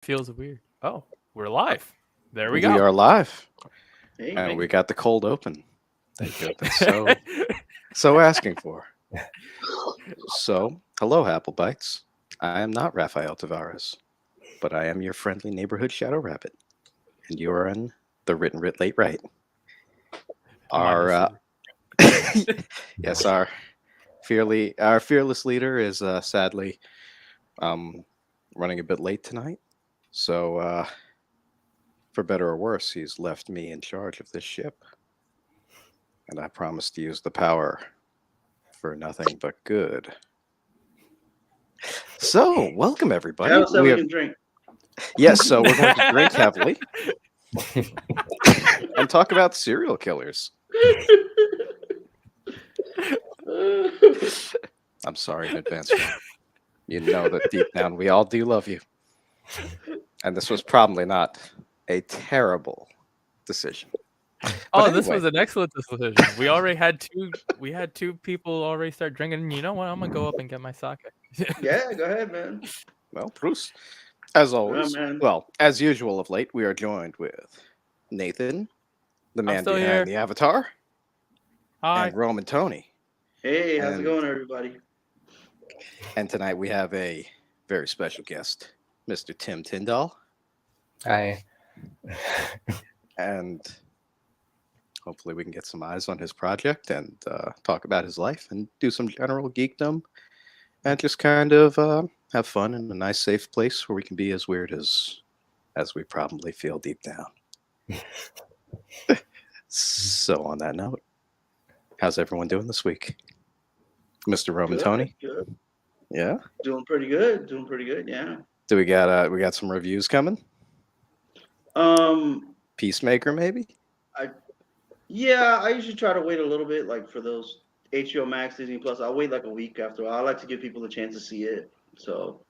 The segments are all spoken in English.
Feels weird. Oh, we're live. There we go. We are live, Hey, and we got the cold open that you've been so asking for. So, hello, Apple Bites. I am not Rafael Tavares, but I am your friendly neighborhood Shadow Rabbit, and you are in the Writ Late Right. Our yes, our fearless leader is sadly running a bit late tonight. So, for better or worse, he's left me in charge of this ship, and I promise to use the power for nothing but good. So, welcome everybody. Shadow said we can drink. Yes, so we're going to drink heavily and talk about serial killers. I'm sorry in advance. You know that deep down we all do love you. And this was probably not a terrible decision. This was an excellent decision. We already had two. We had two people already start drinking. You know what? I'm gonna go up and get my sake. Yeah, go ahead, man. Well, Bruce, as always, man. well, as usual of late, we are joined with Nathan, the man still behind here. the Avatar, Hi. and Roman Tony. Hey, how's it going, everybody? And tonight we have a very special guest, Mr. Tim Tyndall. Hi. And hopefully we can get some eyes on his project and talk about his life and do some general geekdom and just kind of have fun in a nice, safe place where we can be as weird as we probably feel deep down. So on that note, how's everyone doing this week? Mr. Roman Tony? Good. Yeah? Doing pretty good. Yeah. Do we got some reviews coming? Peacemaker, maybe? Yeah, I usually try to wait a little bit, like for those HBO Max, Disney Plus. I'll wait like a week after. I like to give people a chance to see it. So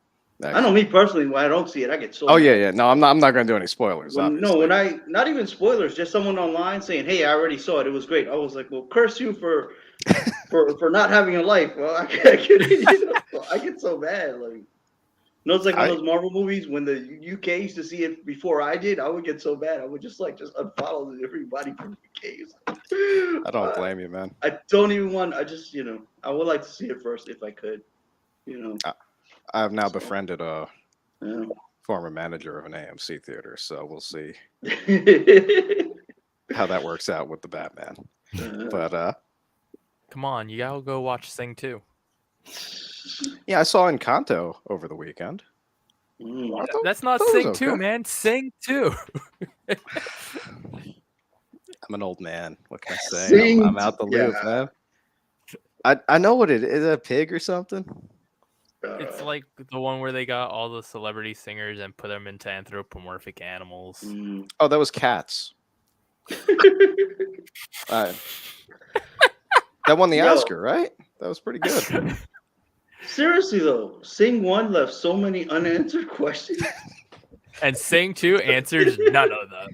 Excellent. I know me personally, when I don't see it, I get so. Oh yeah. No, I'm not going to do any spoilers. When I not even spoilers, just someone online saying, "Hey, I already saw it. It was great." I was like, "Well, curse you for not having a life." Well, I get so bad. Like, it's like one of those Marvel movies when the UK used to see it before I did. I would get so bad. I would just unfollow everybody from UK. I don't blame you, man. I don't even want. I just I would like to see it first if I could. I've now befriended a former manager of an AMC theater, so we'll see how that works out with the Batman. But come on, you gotta go watch Sing 2. Yeah, I saw Encanto over the weekend. That's not Sing 2, man. Sing 2. I'm an old man. What can I say? I'm out the loop, man. I know what it is. Is it a pig or something? It's like the one where they got all the celebrity singers and put them into anthropomorphic animals. Oh, that was Cats. That won the Oscar, right? That was pretty good. Seriously though, Sing 1 left so many unanswered questions. And Sing 2 answers none of them.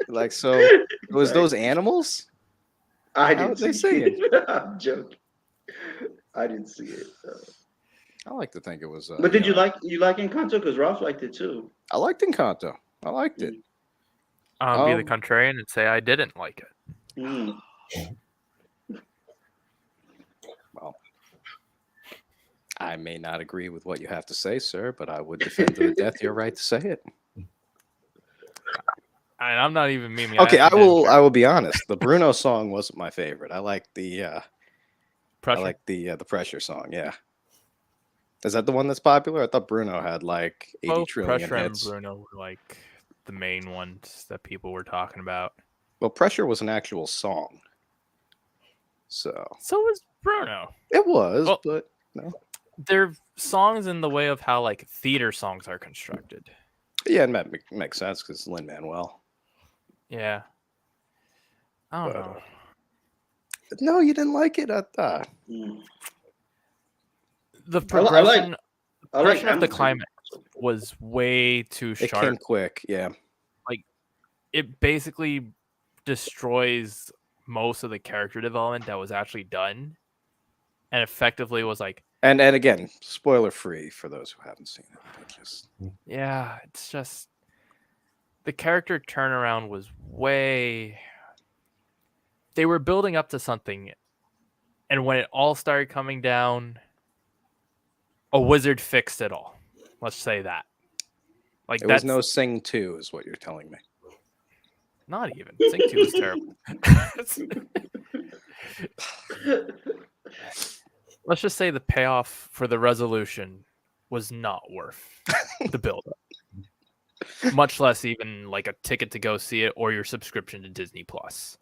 like so it was those animals? I didn't see it. I'm joking. I didn't see it. I like to think it was. But did you like Encanto? Because Ralph liked it too. I liked Encanto. I liked it. I'll be the contrarian and say I didn't like it. Well, I may not agree with what you have to say, sir, but I would defend to the death your right to say it. And I'm not even memeing. Okay, I will be honest. The Bruno song wasn't my favorite. I like the Pressure. I like the Pressure song. Yeah, is that the one that's popular? I thought Bruno had like 80 trillion Pressure hits. and Bruno were like the main ones that people were talking about. Well, Pressure was an actual song. So was Bruno. It was, but no. They're songs in the way of how like theater songs are constructed. Yeah, it makes sense because Lin-Manuel. Yeah. I don't know. No, you didn't like it. I thought. The progression of the climax was way too sharp. It came quick, yeah. Like, it basically destroys most of the character development that was actually done, and effectively was like, And again, spoiler free for those who haven't seen it. But just Yeah, it's just the character turnaround was way. They were building up to something, and when it all started coming down, a wizard fixed it all. Let's say that. Like it was that's no Sing 2, is what you're telling me. not even. Sing 2 was terrible. Let's just say the payoff for the resolution was not worth the build up. Much less even like a ticket to go see it or your subscription to Disney Plus.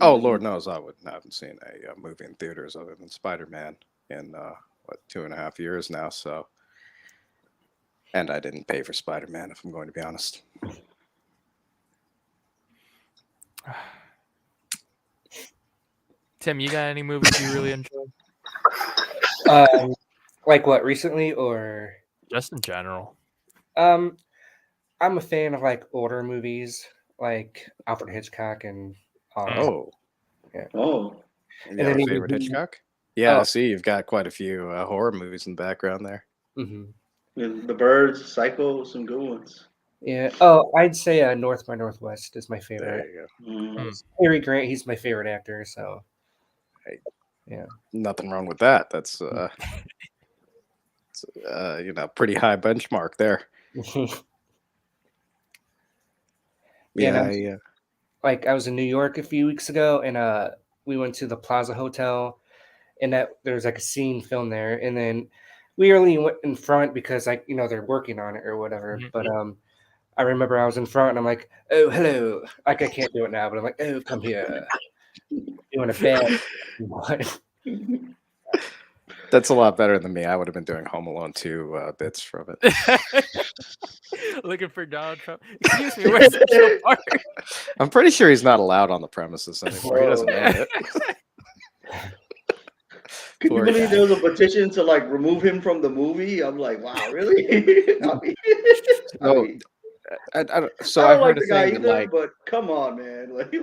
Oh, Lord knows I haven't seen a movie in theaters other than Spider-Man in 2.5 years now. So, and I didn't pay for Spider-Man, if I'm going to be honest. Tim, you got any movies you really enjoyed? Like what, recently or Just in general. I'm a fan of like older movies, like Alfred Hitchcock and Oh, Oh, you And got then a he favorite was- Hitchcock? Yeah, Oh. I see you've got quite a few horror movies in the background there. mhm. The Birds, Psycho, some good ones. Yeah. Oh, I'd say North by Northwest is my There favorite. Mm. you go. Cary Grant, he's my favorite actor. So Nothing wrong with that. That's pretty high benchmark there. Yeah, Yeah, like I was in New York a few weeks ago, and we went to the Plaza Hotel, and there's like a scene filmed there, and then we only went in front because like they're working on it or whatever. Mhm. But I remember I was in front, and I'm like, oh hello, like I can't do it now, but I'm like, oh come here, doing a bad. that's a lot better than me. I would have been doing Home Alone 2 bits from it. Looking for Donald Trump. Excuse me, where's Central Park? I'm pretty sure he's not allowed on the premises anymore. He doesn't know it. Can you Poor believe guy. there was a petition to like remove him from the movie? I'm like, wow, really? I don't I like heard a the guy thing that either, like but come on, man. Like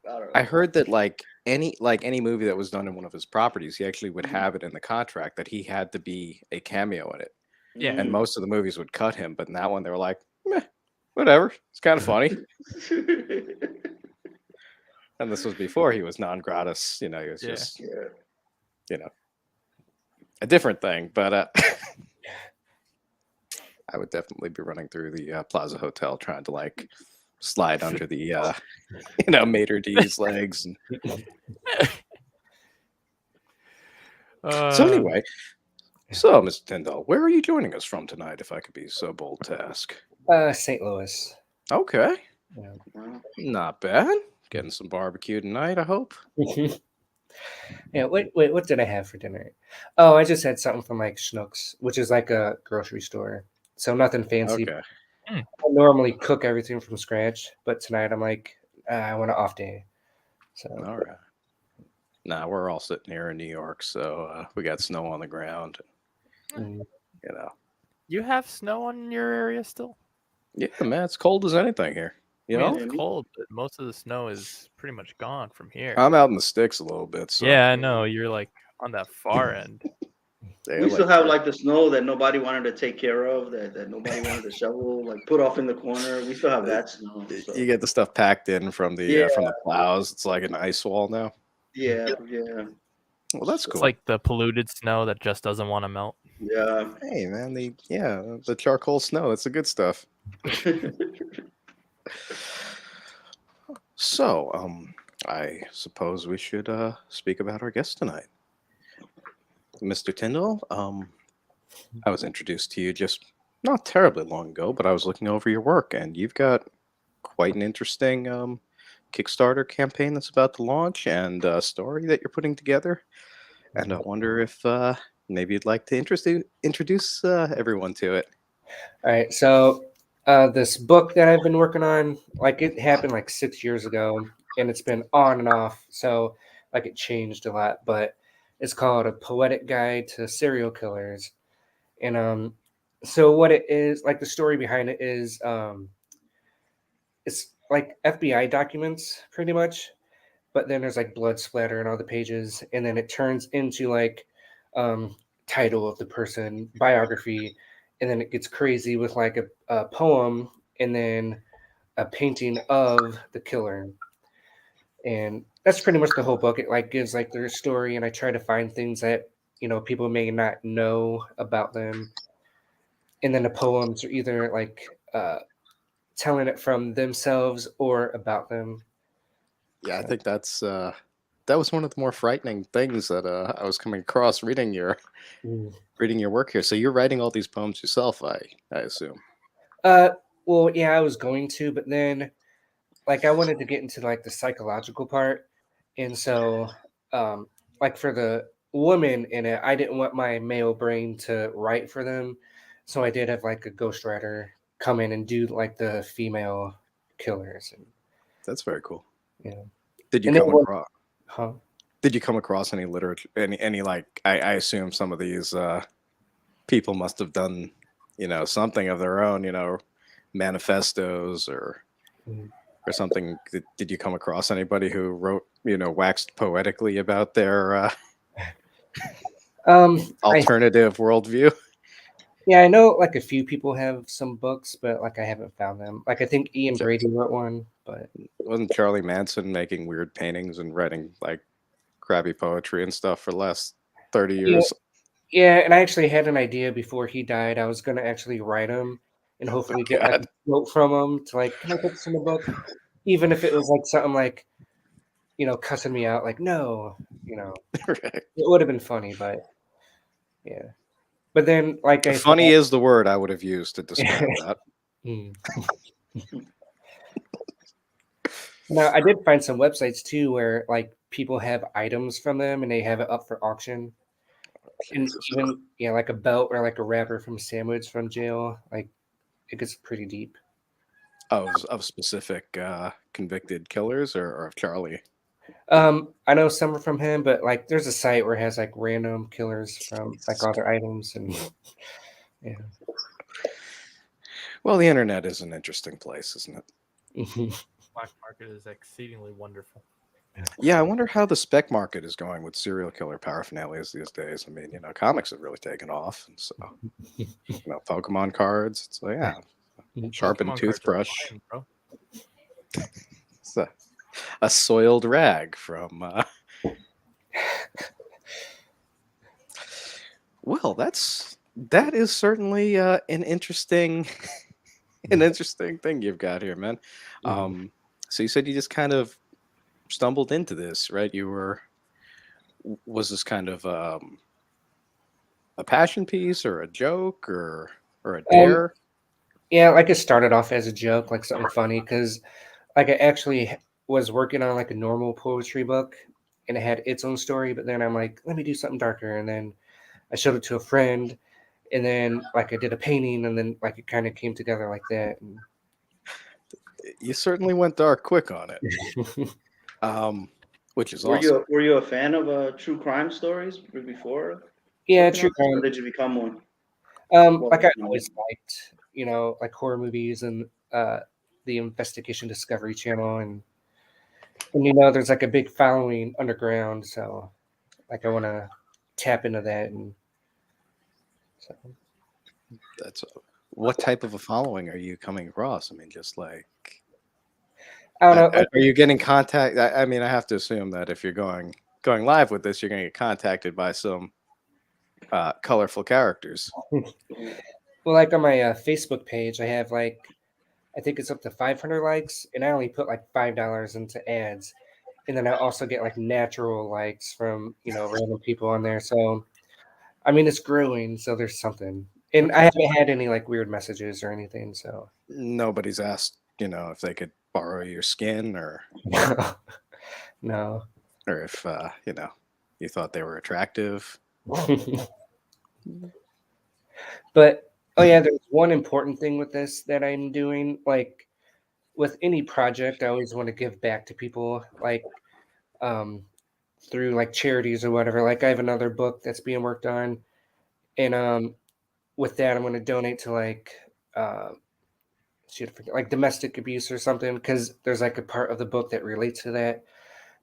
I don't know. I heard that like any movie that was done in one of his properties, he actually would have it in the contract that he had to be a cameo in it. Yeah. And most of the movies would cut him, but in that one they were like, meh, whatever. It's kind of funny. And this was before he was non gratis. He was Yeah. just Yeah. a different thing. But I would definitely be running through the Plaza Hotel trying to like slide under the maitre d's legs. And... So anyway, so Mr. Tyndall, where are you joining us from tonight, if I could be so bold to ask? St. Louis. Okay, Yeah. Wow. not bad. Getting some barbecue tonight, I hope. Yeah, wait, what did I have for dinner? Oh, I just had something from like Schnucks, which is like a grocery store. So nothing fancy. Okay. I normally cook everything from scratch, but tonight I'm like, I want an off day. So All right. Nah, we're all sitting here in New York, so we got snow on the ground. mm, You have snow on your area still? Yeah, man, it's cold as anything here. You I mean, know, it's cold, but most of the snow is pretty much gone from here. I'm out in the sticks a little bit. So Yeah, I know. You're like on that far end. We still have like the snow that nobody wanted to take care of, that nobody wanted to shovel, like put off in the corner. We still have that snow. So. You get the stuff packed in from the plows. It's like an ice wall now. Yeah. Well, that's cool. It's like the polluted snow that just doesn't want to melt. Yeah. Hey, man, the charcoal snow. It's the good stuff. So, I suppose we should speak about our guest tonight, Mr. Tyndall. I was introduced to you just not terribly long ago, but I was looking over your work, and you've got quite an interesting Kickstarter campaign that's about to launch, and a story that you're putting together. And I wonder if maybe you'd like to introduce everyone to it. all right. So this book that I've been working on, like it happened like 6 years ago, and it's been on and off. So like it changed a lot, but it's called A Poetic Guide to Serial Killers. And so what it is, like the story behind it is it's like FBI documents pretty much, but then there's like blood splatter in all the pages, and then it turns into like title of the person, biography, and then it gets crazy with like a poem and then a painting of the killer. And that's pretty much the whole book. It like gives like their story, and I try to find things that people may not know about them. And then the poems are either like telling it from themselves or about them. Yeah, I So, think that was one of the more frightening things that I was coming across reading your mm. work here. So you're writing all these poems yourself, I assume. uh, well, yeah, I was going to, but then like I wanted to get into like the psychological part, and so like for the woman in it, I didn't want my male brain to write for them, so I did have like a ghostwriter come in and do like the female killers, and That's very cool. yeah, Did you and it come was, across huh? any literature, any like I assume some of these people must have done, something of their own, manifestos Mm. or something. Did you come across anybody who wrote, waxed poetically about their I alternative worldview? Yeah, I know like a few people have some books, but like I haven't found them. Like I think Ian Ch- Brady wrote one, but Wasn't Charlie Manson making weird paintings and writing like crappy poetry and stuff for the last 30 yeah, years? yeah. And I actually had an idea before he died. I was gonna actually write him and hopefully get like a God. quote from him to like, can I put this in the book? Even if it was like something like, cussing me out, like no, Right. it would have been funny, but yeah. But then, like I Funny thought, is the word I would have used to describe that. Hmm. Now I did find some websites too where like people have items from them and they have it up for auction. And Jesus. even like a belt or like a wrapper from Sandwich from jail, like it gets pretty deep. Of specific convicted killers or of Charlie. I know some are from him, but like there's a site where it has like random killers from like Jesus. all their items and yeah. Well, the internet is an interesting place, isn't it? Black market is exceedingly wonderful. Yeah, I wonder how the spec market is going with serial killer paraphernalias these days. I mean, comics have really taken off, and so Pokemon cards. It's like, yeah, sharpened Pokemon cards are toothbrush. flying, bro. It's a soiled rag from. Well, that is certainly an interesting thing you've got here, man. So you said you just kind of stumbled into this, right? Was this kind of a passion piece or a joke or a Um, dare? yeah, like it started off as a joke, like something funny, because like I actually was working on like a normal poetry book and it had its own story, but then I'm like, let me do something darker, and then I showed it to a friend, and then like I did a painting, and then like it kind of came together like that. You certainly went dark quick on it, which is Were awesome. you a fan of true crime stories before Yeah, working on true this, or crime. did you become one? While Like I working on always it? liked, like horror movies and the Investigation Discovery Channel, and there's like a big following underground, so like I want to tap into that, and so That's what type of a following are you coming across? I mean, just like, I don't know. Like, are you getting contact? I mean, I have to assume that if you're going live with this, you're going to get contacted by some colorful characters. well, like on my Facebook page, I have like I think it's up to 500 likes, and I only put like $5 into ads, and then I also get like natural likes from random people on there. So I mean, it's growing, so there's something. And I Okay. haven't had any like weird messages or anything, so Nobody's asked, if they could borrow your skin no. or if you thought they were attractive. But oh yeah, there's one important thing with this that I'm doing. Like with any project, I always want to give back to people, like um, through like charities or whatever. Like I have another book that's being worked on, and with that, I'm going to donate to like uh, shoot, I forget, like domestic abuse or something, because there's like a part of the book that relates to that.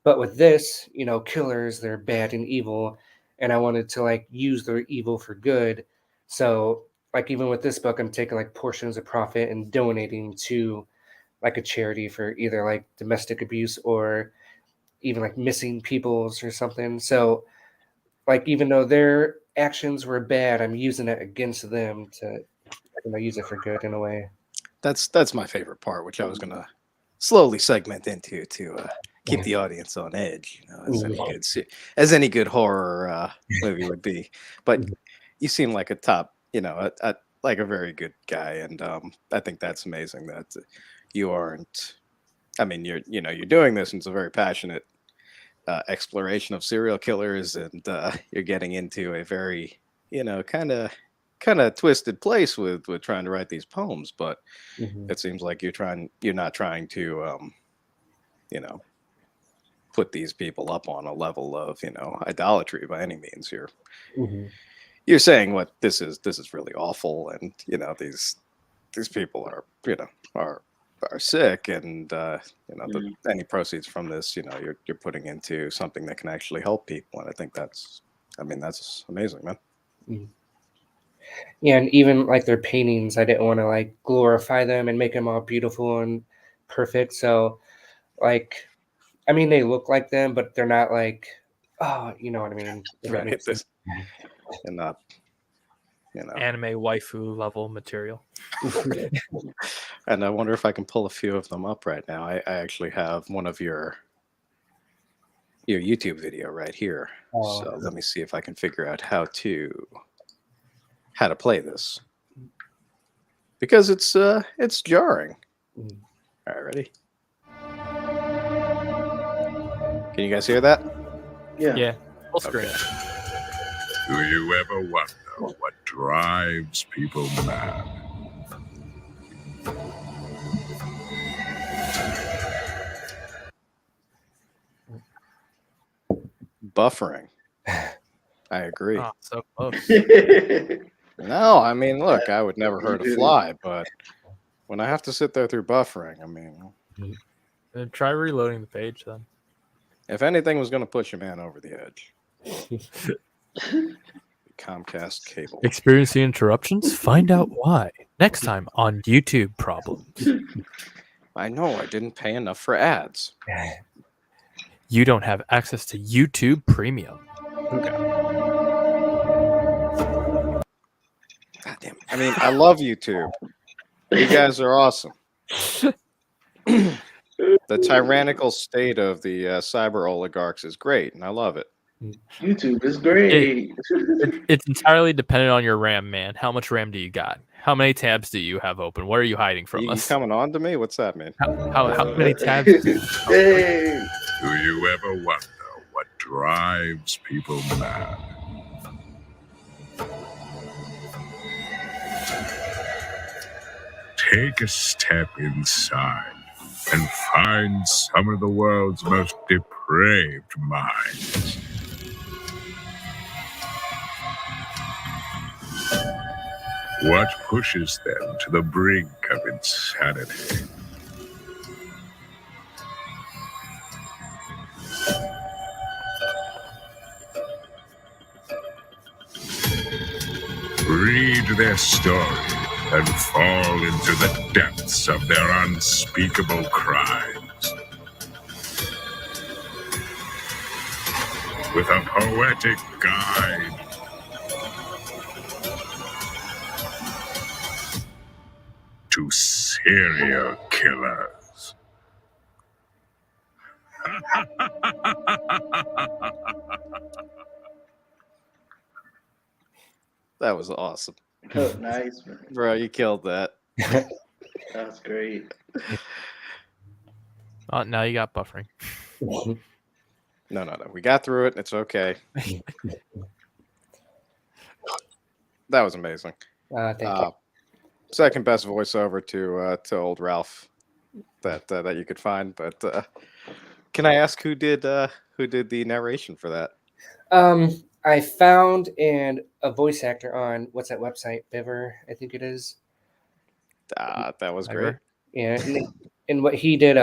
But with this, killers, they're bad and evil, and I wanted to like use their evil for good. So like even with this book, I'm taking like portions of profit and donating to like a charity for either like domestic abuse or even like missing peoples or something. So like even though their actions were bad, I'm using it against them to use it for good in a way. That's my favorite part, which I was gonna slowly segment into to keep the audience on edge, as any good horror movie would be. But you seem like a top, like a very good guy, and I think that's amazing that you aren't. I mean, you're doing this, and it's a very passionate exploration of serial killers, and you're getting into a very, kind of twisted place with trying to write these poems, but it seems like you're not trying to you know put these people up on a level of idolatry by any means. You're saying what this is really awful, and these people are are sick, and any proceeds from this you're putting into something that can actually help people, and I think that's amazing, man. Yeah, and even like their paintings, I didn't want to like glorify them and make them all beautiful and perfect. So, like, I mean, they look like them, but they're not like, oh, you know what I mean? If that makes sense. And not Anime waifu level material. and I wonder if I can pull a few of them up right now. I actually have one of your YouTube video right here. Oh. So let me see if I can figure out how to play this, because it's jarring. All right, ready? Can you guys hear that? Yeah. Full screen. Do you ever wonder what drives people mad? Buffering. I agree. Oh, so close. No, I mean, look, I would never hurt a fly, but when I have to sit there through buffering, I mean, Try reloading the page then. if anything was going to push a man over the edge, Comcast cable. Experiencing interruptions? Find out why. Next time on YouTube Problems. I know I didn't pay enough for ads. You don't have access to YouTube Premium. God damn it. I mean, I love YouTube. You guys are awesome. The tyrannical state of the cyber oligarchs is great, and I love it. YouTube is great. It's entirely dependent on your RAM, man. How much RAM do you got? How many tabs do you have open? What are you hiding from You us? coming on to me? What's that mean? How many tabs? Hey. Do you ever wonder what drives people mad? Take a step inside and find some of the world's most depraved minds. What pushes them to the brink of insanity? Read their story and fall into the depths of their unspeakable crimes. With a poetic guide to serial killers. That was awesome. Oh, nice, man. Bro, you killed that. That's great. Oh, now you got buffering. No. We got through it. It's okay. That was amazing. Thank you. Second best voiceover to old Ralph that you could find. But can I ask who did the narration for that? I found a voice actor on what's that website? Beaver, I think it is. That was great. Yeah, and what he did,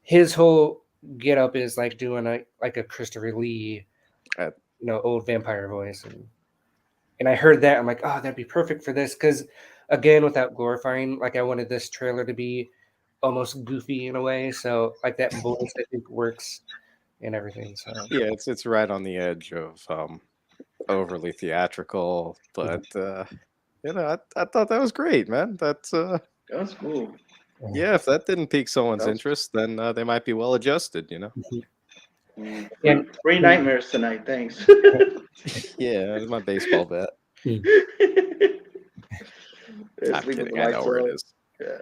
his whole get up is like doing a Christopher Lee old vampire voice, and I heard that, I'm like, oh, that'd be perfect for this, because again, without glorifying, like I wanted this trailer to be almost goofy in a way, so like that voice I think works and everything. So Yeah, it's right on the edge of overly theatrical, but I thought that was great, man. That's That's cool. yeah, if that didn't pique someone's That's- interest, then they might be well adjusted, And- Free nightmares tonight. Thanks. Yeah, it's my baseball bat. Yeah, I'm sleep with kidding. the I know lights where it on. is. Yeah.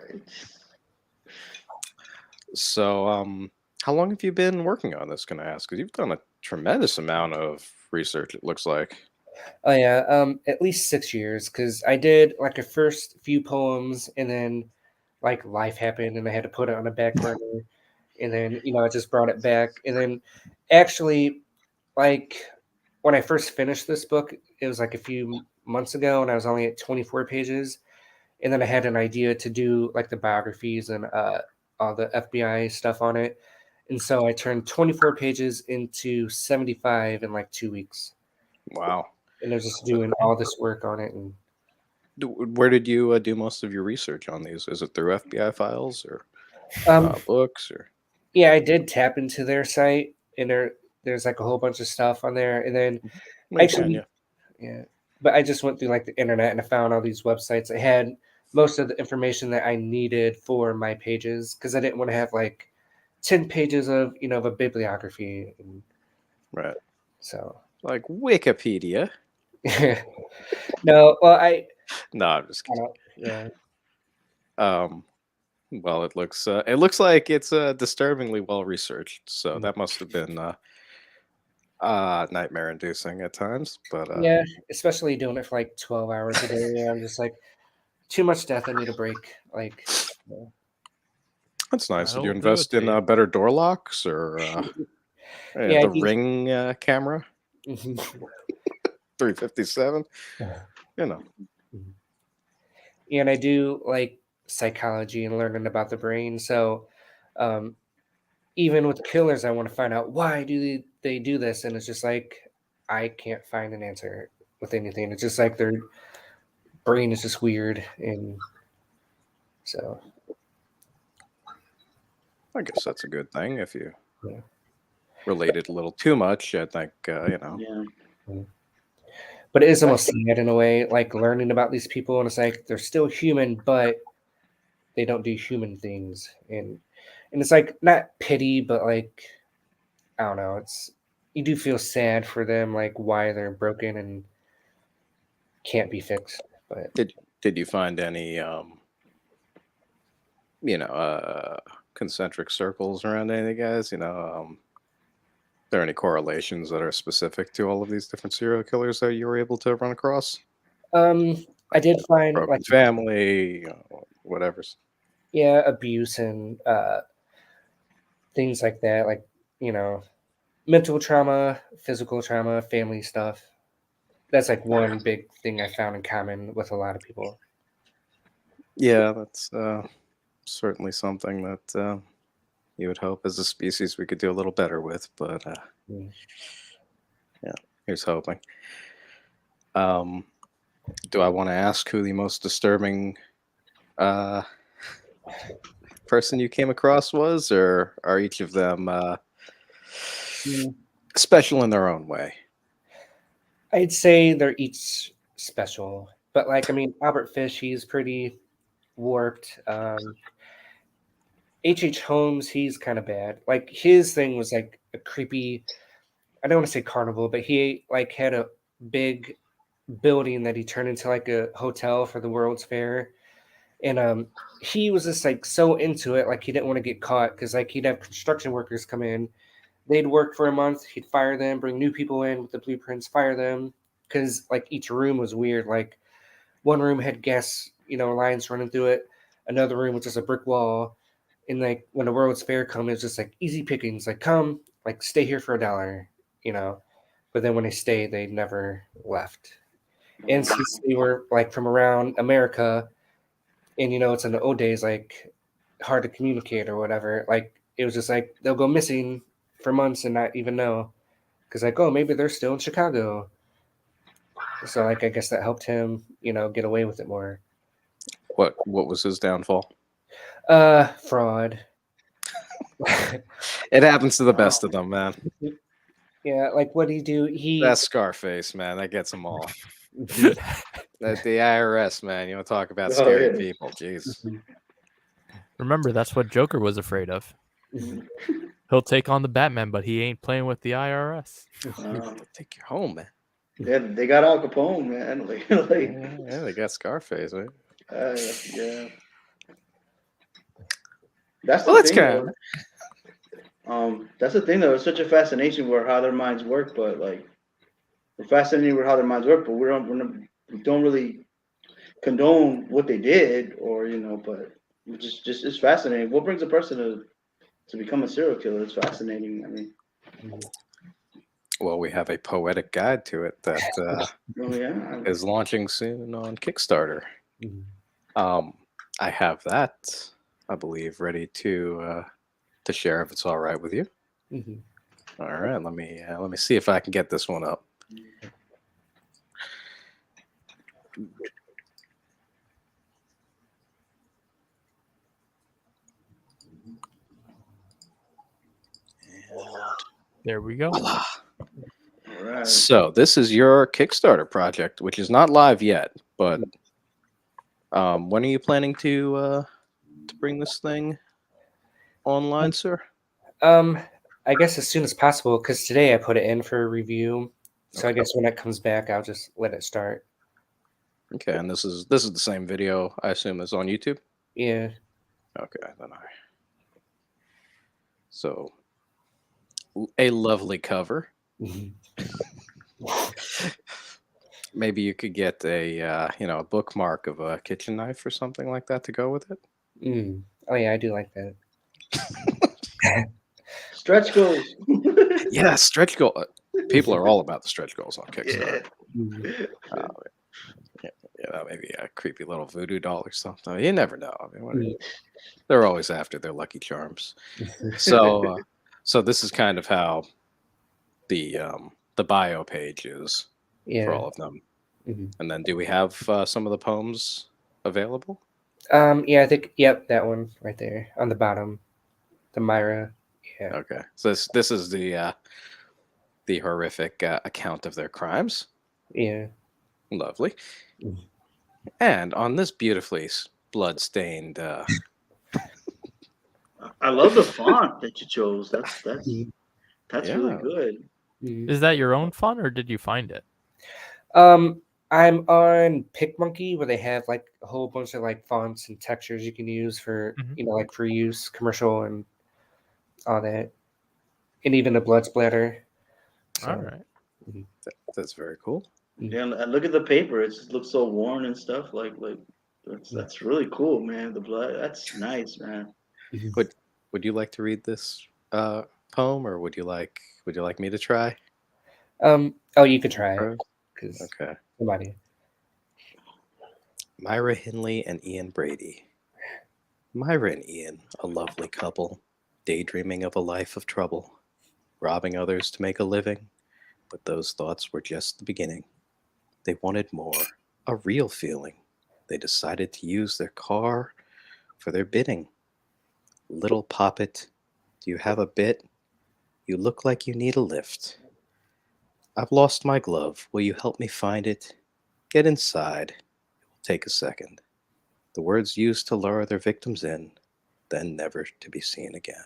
So, how long have you been working on this? Can I ask? Because you've done a tremendous amount of research. It looks like. Oh yeah, at least 6 years, because I did like a first few poems, and then like life happened, and I had to put it on a back burner, and then I just brought it back, and then actually, like when I first finished this book, it was like a few months ago, and I was only at 24 pages, and then I had an idea to do like the biographies and all the FBI stuff on it, and so I turned 24 pages into 75 in like 2 weeks. Wow. And I was just doing all this work on it. And Where did you do most of your research on these? Is it through FBI files or books or? yeah, I did tap into their site, and there's like a whole bunch of stuff on there. And then Well, you actually, can, yeah, but I just went through like the internet, and I found all these websites that had most of the information that I needed for my pages, because I didn't want to have like 10 pages of of a bibliography. And right. so Like Wikipedia. no, well, No, I'm just I kidding. don't, yeah. Well, it looks like it's disturbingly well researched. So Mm. that must have been nightmare inducing at times. But Yeah, especially doing it for like 12 hours a day. I'm just like, too much death. I need a break. Like, yeah. that's nice. Did you That'll do it invest to in you. better door locks or Yeah, I the do. Ring camera? 357. You know. And I do like psychology and learning about the brain. So, um, even with killers, I want to find out why do they do this, and it's just like I can't find an answer with anything. It's just like their brain is just weird, and so I guess that's a good thing if you Yeah. relate it a little too much. I think Yeah. But it is almost sad in a way, like learning about these people, and it's like they're still human, but they don't do human things, and it's like not pity, but like I don't know, it's you do feel sad for them, like why they're broken and can't be fixed. But did you find any concentric circles around any of the guys? There any correlations that are specific to all of these different serial killers that you were able to run across? I did find Broken like family, whatever. abuse and things like that, like mental trauma, physical trauma, family stuff. That's like one big thing I found in common with a lot of people. Yeah, that's certainly something that you would hope as a species we could do a little better with, but yeah, here's hoping. Do I want to ask who the most disturbing person you came across was, or are each of them special in their own way? I'd say they're each special, but like I mean, Albert Fish, he's pretty warped. H. Holmes, he's kind of bad. Like his thing was like a creepy. I don't want to say carnival, but he like had a big building that he turned into like a hotel for the World's Fair, and he was just like so into it, like he didn't want to get caught because like he'd have construction workers come in, they'd work for a month, he'd fire them, bring new people in with the blueprints, fire them, because like each room was weird. Like one room had gas, lines running through it. Another room was just a brick wall. And like when the World's Fair come, it's just like easy pickings. Like come, like stay here for $1, But then when they stay, they never left. And since they were like from around America, and it's in the old days, like hard to communicate or whatever. Like it was just like they'll go missing for months and not even know. because like, oh, maybe they're still in Chicago. So like, I guess that helped him, get away with it more. What was his downfall? Fraud. It happens to the best of them, man. Yeah, like what did he do? That's Scarface, man. That gets them all. That the IRS, man. You want to talk about Oh, scary yeah. people? Jeez. Remember, that's what Joker was afraid of. He'll take on the Batman, but he ain't playing with the IRS. They'll take you home, man. Yeah, they got Al Capone, man. Yeah, they got Scarface, right? Yeah. That's the Well, that's thing, kind though. That's the thing, though. It's such a fascination with how their minds work, but like we're fascinated with how their minds work, but we don't really condone what they did, or but just it's fascinating. What brings a person to become a serial killer? It's fascinating. I mean, Well, we have a poetic guide to it that oh yeah, is launching soon on Kickstarter. I have that, I believe, ready to share if it's all right with you. All right, let me see if I can get this one up. There we go. Voila. all right. So this is your Kickstarter project, which is not live yet, but when are you planning to bring this thing online, sir? I guess as soon as possible, because today I put it in for a review. So I guess when it comes back, I'll just let it start. Okay, and this is the same video, I assume, as on YouTube. Yeah. Okay, then so a lovely cover. Maybe you could get a a bookmark of a kitchen knife or something like that to go with it. Oh yeah, I do like that. Stretch goals. Yeah, stretch goal. People are all about the stretch goals on Kickstarter. Yeah, maybe a creepy little voodoo doll or something. You never know. I mean, they're always after their Lucky Charms. So, so this is kind of how the bio page is for all of them. And then, do we have some of the poems available? Yeah, I think that one right there on the bottom, the Myra. Yeah. Okay, so this is the horrific account of their crimes. Yeah. Lovely. And on this beautifully blood-stained. I love the font that you chose. That's Yeah. really good. Is that your own font, or did you find it? I'm on PicMonkey, where they have like a whole bunch of like fonts and textures you can use for like for use, commercial and all that, and even the blood splatter. So, All right. That's very cool. Yeah, and look at the paper. It looks so worn and stuff. Like that's really cool, man. The blood. That's nice, man. Would you like to read this poem, or would you like me to try? Oh, you could try it. Okay. Somebody. Myra Hindley and Ian Brady. Myra and Ian, a lovely couple, daydreaming of a life of trouble, robbing others to make a living, but those thoughts were just the beginning. They wanted more, a real feeling. They decided to use their car for their bidding. Little Poppet, do you have a bit? You look like you need a lift. I've lost my glove. Will you help me find it? Get inside. It will take a second. The words used to lure their victims in, then never to be seen again.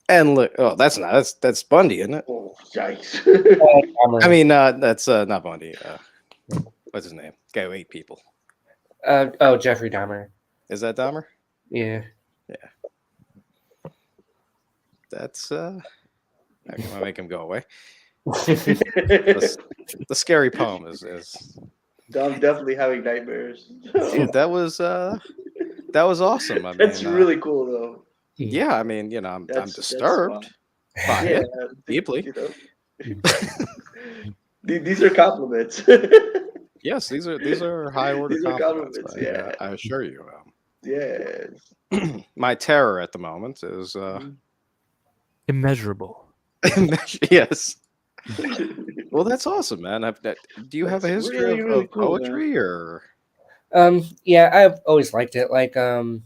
And look, oh, that's Bundy, isn't it? Oh, yikes! I mean, that's not Bundy. What's his name? Guy who ate people. Jeffrey Dahmer. Is that Dahmer? Yeah. That's I'm gonna make him go away. The scary poem is I'm definitely having nightmares. dude, that was awesome. I That's mean, really cool, though. yeah, I mean, I'm That's disturbed by Yeah, it deeply. These are compliments. Yes, these are high order These are compliments. compliments, yeah. I assure you. Yes. My terror at the moment is Immeasurable. Yes. Well, that's awesome, man. Do you have a That's history really, really of cool, man. poetry, or Yeah, I've always liked it. Like I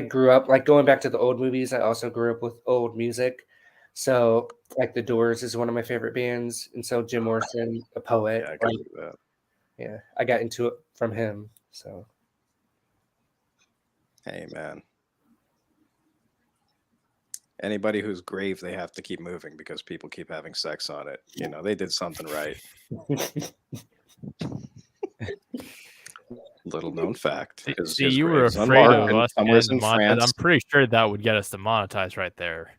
grew up like going back to the old movies. I also grew up with old music. So like The Doors is one of my favorite bands, and so Jim Morrison, a poet. yeah, I can Like, do that. yeah, I got into it from him. So Hey, man. Anybody whose grave they have to keep moving because people keep having sex on it, they did something right. Little known fact. See, His you were grave's afraid unmarked of and us somewhere getting in demonetized. France. I'm pretty sure that would get us demonetized right there.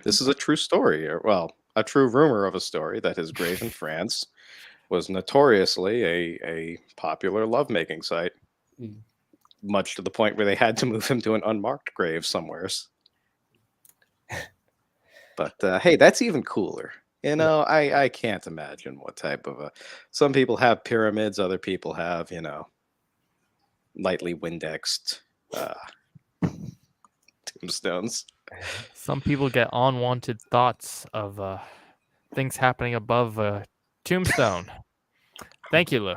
This is a true story, or well, a true rumor of a story that his grave in France was notoriously a popular lovemaking site, Mm. much to the point where they had to move him to an unmarked grave somewheres. But hey, that's even cooler. I can't imagine what type of some people have pyramids, other people have, lightly Windexed tombstones. Some people get unwanted thoughts of things happening above a tombstone. Thank you, Lou.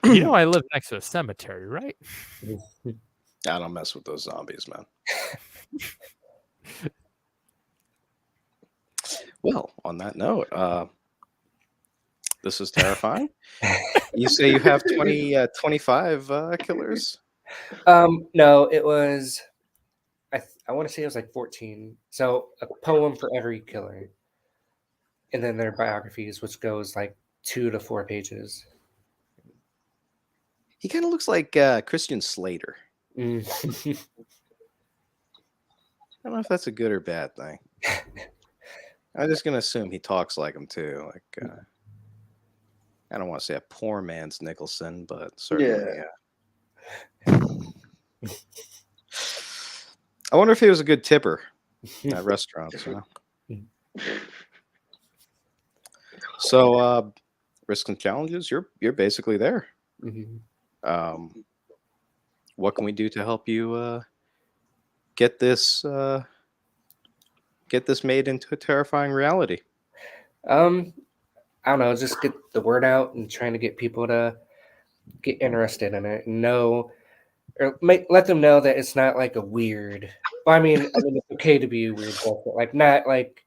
You know I live next to a cemetery, right? I don't mess with those zombies, man. Well, on that note, this is terrifying. You say you have 25 killers? No, it was. I want to say it was like 14. So a poem for every killer, and then their biographies, which goes like 2 to 4 pages. He kind of looks like Christian Slater. Mm. I don't know if that's a good or bad thing. I'm just gonna assume he talks like him too. Like I don't want to say a poor man's Nicholson, but certainly. I wonder if he was a good tipper at restaurants. So, risks and challenges. You're basically there. Mhm. What can we do to help you get this made into a terrifying reality? I don't know, just get the word out and trying to get people to get interested in it and know, or let them know that it's not like a weird. Well, I mean, it's okay to be a weird book, but like not like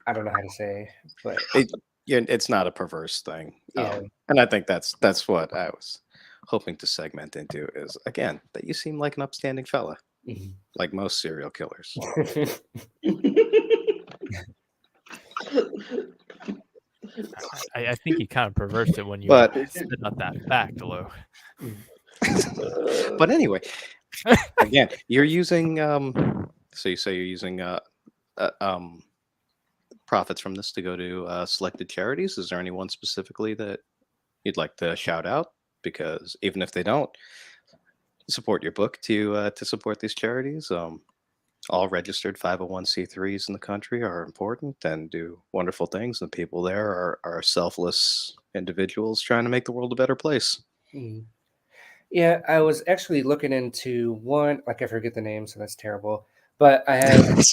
I don't know how to say, but It's not a perverse thing. yeah. And I think that's what I was hoping to segment into is, again, that you seem like an upstanding fella, Mhm. like most serial killers. I think you kind of perversed it when you But spit out that fact, Lou. but anyway, again, you're using so you say you're using profits from this to go to selected charities. Is there anyone specifically that you'd like to shout out? Because even if they don't support your book to support these charities, all registered 501c3s in the country are important and do wonderful things. And the people there are selfless individuals trying to make the world a better place. Mhm. Yeah, I was actually looking into one, like I forget the name, so that's terrible. But I have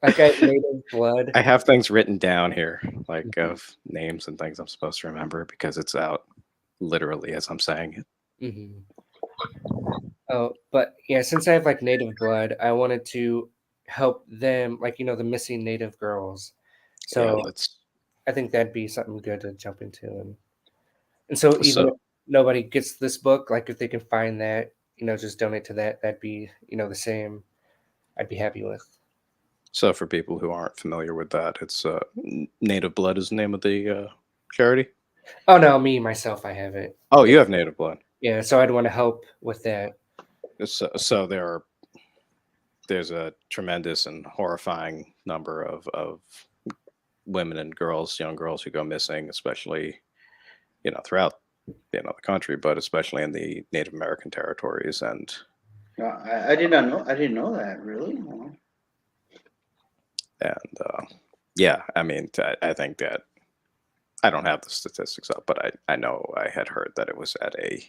like I Native Blood. I have things written down here, like of names and things I'm supposed to remember because it's out literally as I'm saying it. Mhm. Oh, but yeah, since I have like Native Blood, I wanted to help them, like the missing Native girls. Yeah, So let's. I think that'd be something good to jump into, and so even if So nobody gets this book, like if they can find that, just donate to that, that'd be the same. I'd be happy with. so for people who aren't familiar with that, it's Native Blood is the name of the charity. Oh no, me myself, I have it. Oh, you have Native Blood. Yeah, so I'd want to help with that. So there's a tremendous and horrifying number of women and girls, young girls who go missing, especially throughout the country, but especially in the Native American territories. And I did not know. I didn't know that. Really? yeah, I mean, I think that I don't have the statistics up, but I know I had heard that it was at a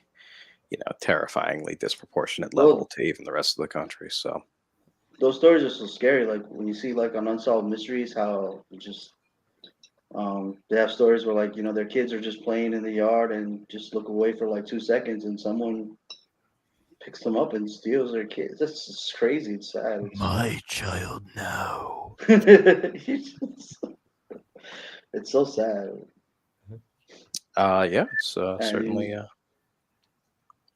terrifyingly disproportionate level Well, to even the rest of the country. So those stories are so scary. Like when you see like on Unsolved Mysteries, how it just they have stories where like their kids are just playing in the yard and just look away for like 2 seconds and someone picks them up and steals their kids. That's just crazy. It's sad. My child now. It's it's so sad. yeah, it's certainly And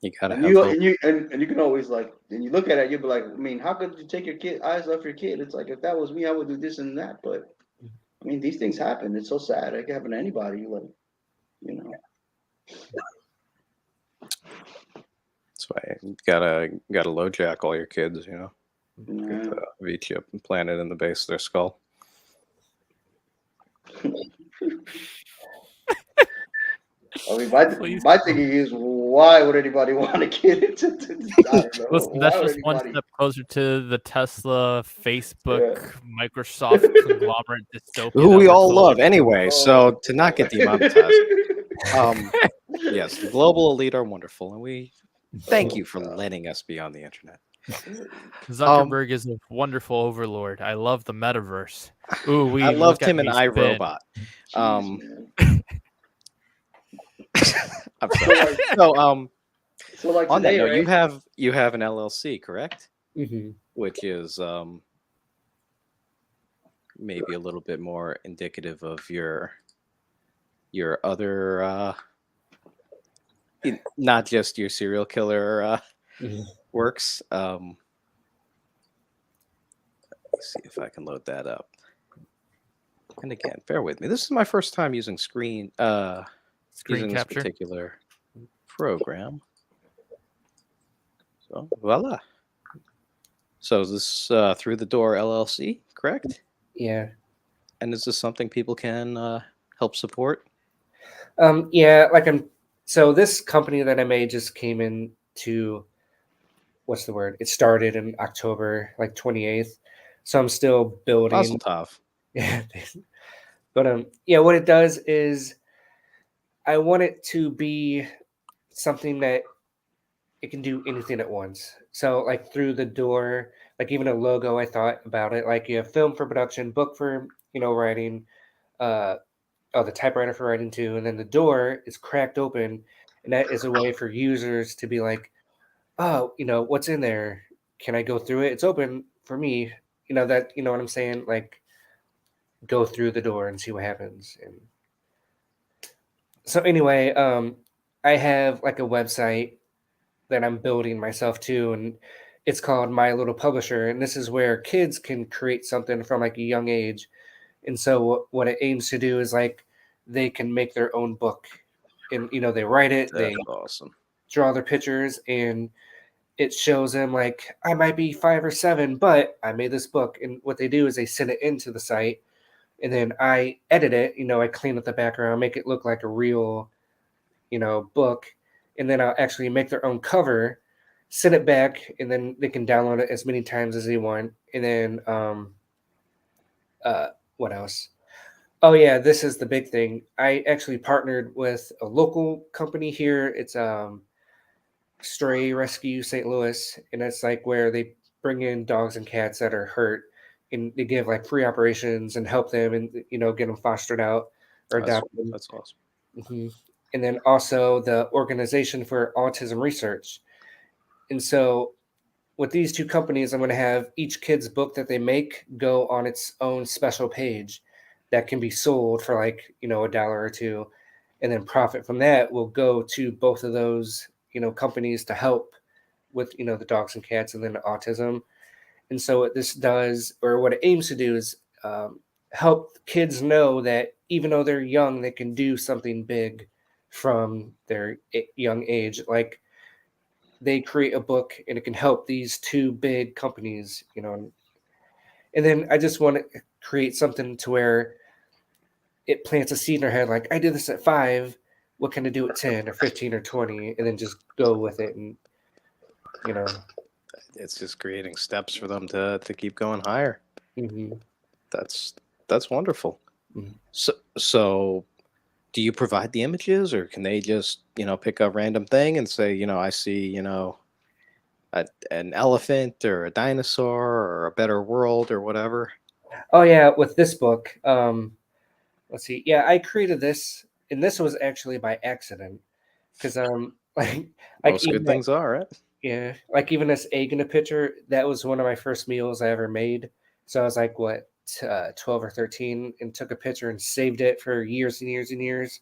you gotta and have you hope. and you and you can always like and you look at it, you'll be like, I mean, how could you take your kid eyes off your kid? It's like if that was me, I would do this and that. But I mean, these things happen. It's so sad. It can happen to anybody. Like you know. That's why you gotta low jack all your kids. Get Yeah. the V chip implanted in the base of their skull. I mean, Please. my thinking is, why would anybody want to get into? I don't know. Listen, Why that's would just one anybody? step closer to the Tesla, Facebook, Yeah. Microsoft conglomerate dystopia Who that we we're all slowly love anyway. Oh. So to not get demonetized, yes, the global elite are wonderful, and we thank you for letting us be on the internet. Zuckerberg is a wonderful overlord. I love the metaverse. Ooh, we I loved look at him in me spin. iRobot. Jeez, man. I'm sorry. So like On that today, note, right? you have an LLC, correct? Mhm. Which is maybe a little bit more indicative of your other not just your serial killer Mhm. works. Let's see if I can load that up. And again, bear with me. This is my first time using Screen using this capture. particular program. So voila. So is this Through the Door LLC, correct? Yeah. And is this something people can help support? Yeah, so this company that I made just came in to what's the word? It started in October, like 28th. So I'm still Mazel building. tov. Yeah. But yeah, what it does is I want it to be something that it can do anything at once. So like Through the Door, like even a logo, I thought about it. Like you have film for production, book for, writing, uh the typewriter for writing too, and then the door is cracked open, and that is a way for users to be like, oh, what's in there? Can I go through it? It's open for me. You know what I'm saying? Like go through the door and see what happens. And so anyway, I have like a website that I'm building myself too, and it's called My Little Publisher, and this is where kids can create something from like a young age. And so what it aims to do is like they can make their own book, and they write it, they That's awesome. draw their pictures, and it shows them like I might be 5 or 7, but I made this book. And what they do is they send it into the site, and then I edit it. I clean up the background, make it look like a real book, and then I'll actually make their own cover, send it back, and then they can download it as many times as they want. And then what else? Oh yeah, this is the big thing. I actually partnered with a local company here. It's Stray Rescue St. Louis, and it's like where they bring in dogs and cats that are hurt, and they give like free operations and help them, and get them fostered out or adopted. That's awesome. hmm And then also the Organization for Autism Research. And so with these two companies, I'm going to have each kid's book that they make go on its own special page that can be sold for like, $1 or $2. And then profit from that will go to both of those, companies to help with, the dogs and cats and then autism. And so what this does, or what it aims to do, is help kids know that even though they're young, they can do something big from their young age. Like they create a book and it can help these two big companies, And then I just want to create something to where it plants a seed in their head, like I did this at 5. What can I do at 10 or 15 or 20? And then just go with it. And, It's just creating steps for them to keep going higher. mhm. That's wonderful. Mhm. So do you provide the images, or can they just, pick a random thing and say, I see, an elephant or a dinosaur or a better world or whatever? Oh yeah, with this book, let's see. Yeah, I created this, and this was actually by accident because like Most good even things are, right? yeah, like even this egg in a pitcher, that was one of my first meals I ever made. So I was like, what, 12 or 13, and took a picture and saved it for years and years and years.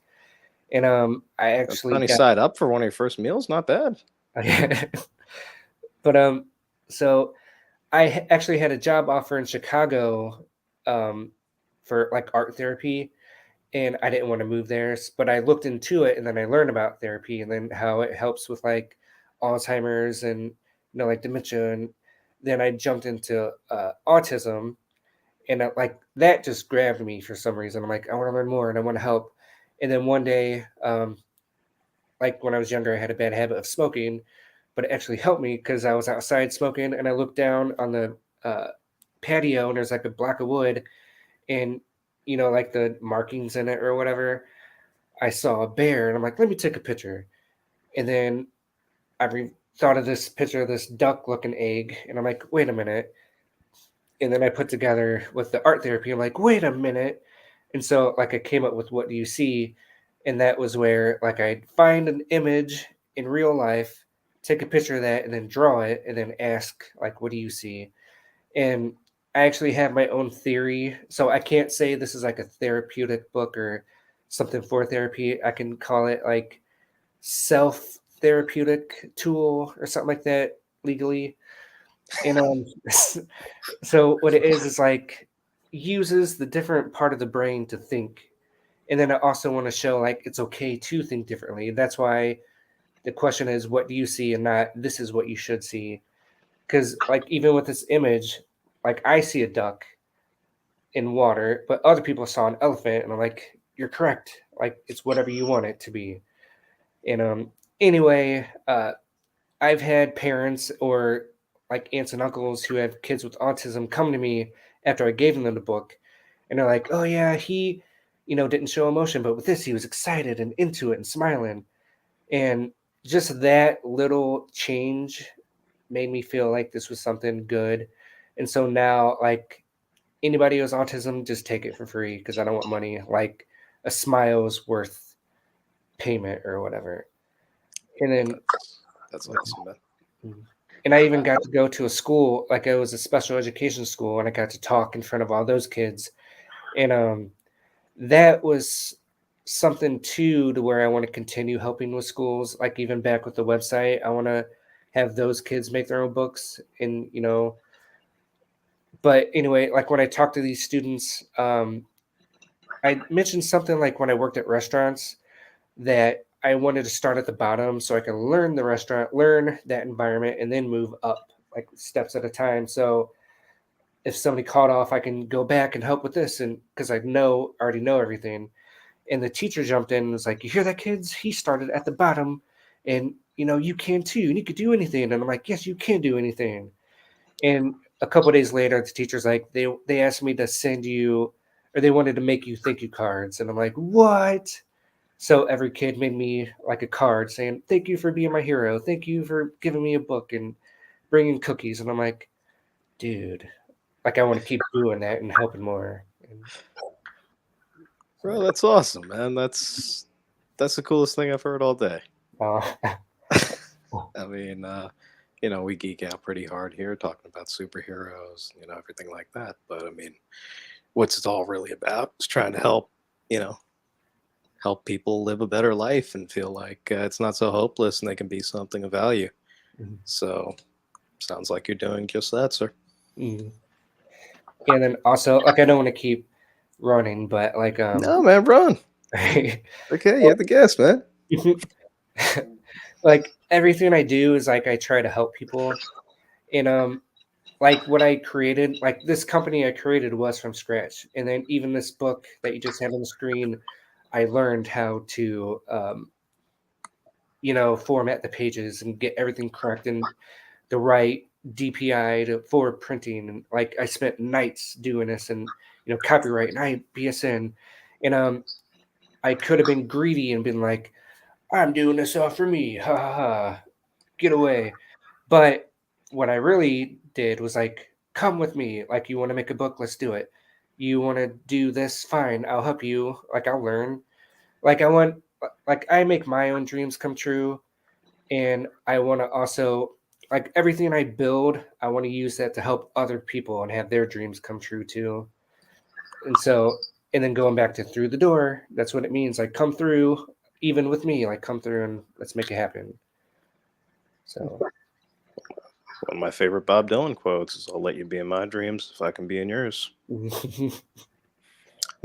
And I A actually sunny got, side up for one of your first meals, not bad. but so actually had a job offer in Chicago, um, for like art therapy, and I didn't want to move there, but I looked into it, and then I learned about therapy and then how it helps with like Alzheimer's and like dementia, and then I jumped into autism, and like that just grabbed me for some reason. I'm like, I want to learn more and I want to help. And then one day, like when I was younger, I had a bad habit of smoking, but it actually helped me because I was outside smoking, and I looked down on the uh, patio, and there's like a block of wood, and like the markings in it or whatever. I saw a bear, and I'm like, let me take a picture. And then thought of this picture of this duck looking egg, and I'm like, wait a minute. And then I put together with the art therapy, I'm like, wait a minute. And so like I came up with what do you see? And that was where like I'd find an image in real life, take a picture of that, and then draw it, and then ask like, what do you see? And I actually have my own theory. So I can't say this is like a therapeutic book or something for therapy. I can call it like self therapeutic tool or something like that legally. And so what it is like uses the different part of the brain to think. And then I also want to show like it's okay to think differently. That's why the question is what do you see and not this is what you should see. Because like even with this image, like I see a duck in water, but other people saw an elephant, and I'm like, you're correct. Like it's whatever you want it to be. And anyway, I've had parents or like aunts and uncles who have kids with autism come to me after I gave them the book, and they're like, "Oh yeah, he, didn't show emotion, but with this, he was excited and into it and smiling." And just that little change made me feel like this was something good. And so now, like anybody who has autism, just take it for free because I don't want money. Like a smile is worth payment or whatever. And then That's awesome, man. And I even got to go to a school, like it was a special education school, and I got to talk in front of all those kids. And that was something too to where I want to continue helping with schools. Like even back with the website, I want to have those kids make their own books. And but anyway, like when I talk to these students, I mentioned something like when I worked at restaurants that I wanted to start at the bottom so I can learn the restaurant, learn that environment, and then move up like steps at a time. So if somebody called off, I can go back and help with this, and because already know everything. And the teacher jumped in and was like, "You hear that, kids? He started at the bottom, and you can too, and you could do anything." And I'm like, "Yes, you can do anything." And a couple of days later, the teacher's like, they asked me to send you, or they wanted to make you thank you cards, and I'm like, "What?" So every kid made me like a card saying, "Thank you for being my hero. Thank you for giving me a book and bringing cookies." And I'm like, dude, like I want to keep doing that and helping more. And Bro, that's awesome, man. That's the coolest thing I've heard all day. uh, I mean, we geek out pretty hard here talking about superheroes, everything like that. But I mean, what's it all really about is trying to you know, help people live a better life and feel like it's not so hopeless and they can be something of value. Mhm. So, sounds like you're doing just that, sir. Mm. And then also, like, I don't want to keep running, but like, No, man, run. Okay, you're the guest, man. like everything I do is like I try to help people. And like what I created, like this company I created was from scratch. And then even this book that you just had on the screen, I learned how to format the pages and get everything correct and the right DPI for printing. And like I spent nights doing this and copyright and IBSN. And I could have been greedy and been like, I'm doing this all for me, ha ha ha, get away. But what I really did was like, come with me. Like, you want to make a book, let's do it. You want to do this, fine, I'll help you. Like, I'll learn. Like, I make my own dreams come true, and I want to also, like, everything I build, I want to use that to help other people and have their dreams come true too. And then going back to through the door, that's what it means. Like, come through, even with me, like, come through and let's make it happen. So One of my favorite Bob Dylan quotes is, "I'll let you be in my dreams if I can be in yours."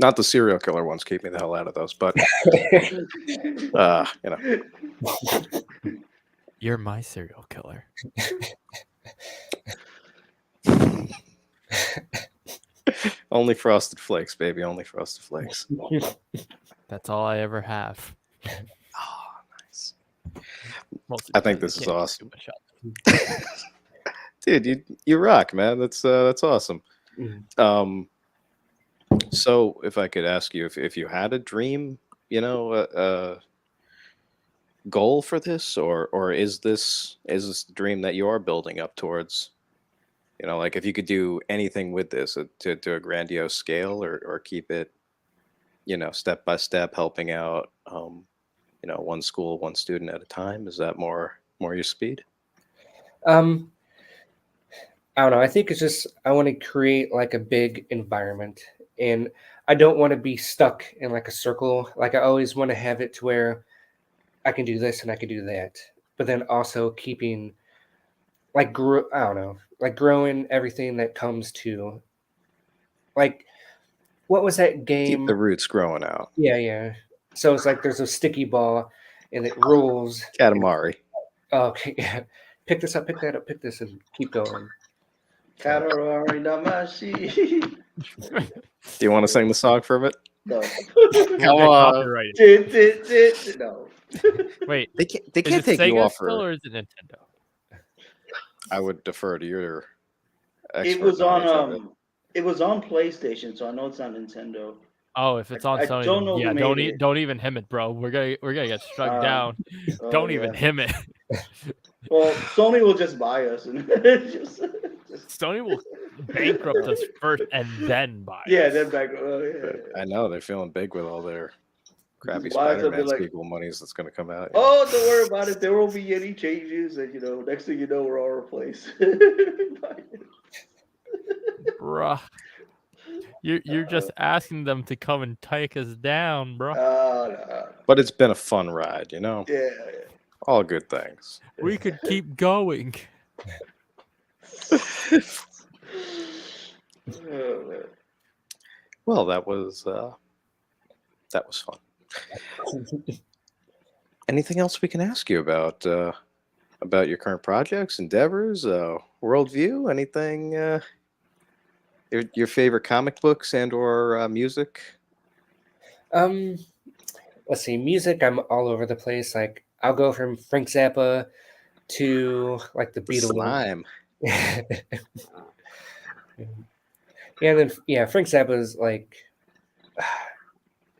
Not the serial killer ones. Keep me the hell out of those. But you know, You're my serial killer. only Frosted Flakes, baby. Only Frosted Flakes. That's all I ever have. Oh, nice. Mostly I think because this is can't get awesome. too much out. Dude, you rock, man. That's awesome. So if I could ask you if you had a dream, goal for this, or is this the dream that you are building up towards? Like if you could do anything with this to a grandiose scale, or keep it, step by step, helping out, one school, one student at a time. Is that more your speed? I don't know. I think it's just I want to create like a big environment, and I don't want to be stuck in like a circle. Like, I always want to have it to where I can do this and I can do that, but then also keeping like I don't know, like growing everything that comes to, like, what was that Keep game? the roots growing out. Yeah. So it's like there's a sticky ball and it rolls. Katamari. Okay, yeah. Pick this up, pick that up, pick this, and keep going. Katarari Damashi. Do you want to sing the song for a bit? No. Come Get on. copyrighted. No. Wait, They can't is it take you Sega off still for. or is it Nintendo? I would defer to your It expert was knowledge of it. on it was on PlayStation, so I know it's not Nintendo. Oh, if it's on I Sony, don't then know yeah, who don't made it. don't even him it, bro. We're gonna get struck down. Oh, Don't even yeah. him it. Well, Sony will just buy us and just Sony will bankrupt us first and then buy. yeah, us. then back. Yeah. I know they're feeling big with all their crappy Why is it Spider-Man like- sequel monies that's going to come out. Oh, don't worry about it. There won't be any changes, and next thing you know, we're all replaced. Bruh. You're just asking them to come and take us down, bro. No. But it's been a fun ride, Yeah. all good things. We could keep going. Oh, man. Well, that was fun. Anything else we can ask you about your current projects, endeavors, worldview? Anything? Your favorite comic books and/or music? Let's see, music. I'm all over the place. Like, I'll go from Frank Zappa to like the The Beatles. slime. Yeah, and then Frank Zappa is like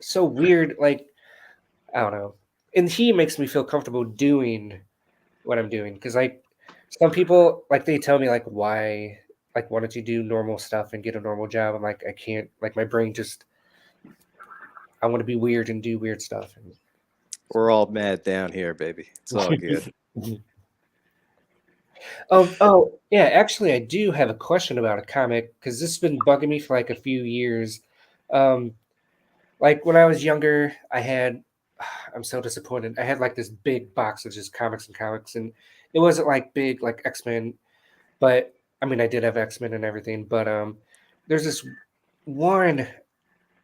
so weird. Like, I don't know, and he makes me feel comfortable doing what I'm doing, because like some people, like, they tell me like, why, like, why don't you do normal stuff and get a normal job? I'm like, I can't. Like, my brain just, I want to be weird and do weird stuff. And We're all mad down here, baby. It's all good. Oh, yeah. Actually, I do have a question about a comic, because this has been bugging me for like a few years. Like when I was younger, I'm so disappointed. I had like this big box of just comics, and it wasn't like big like X-Men, but I mean, I did have X-Men and everything. But there's this one,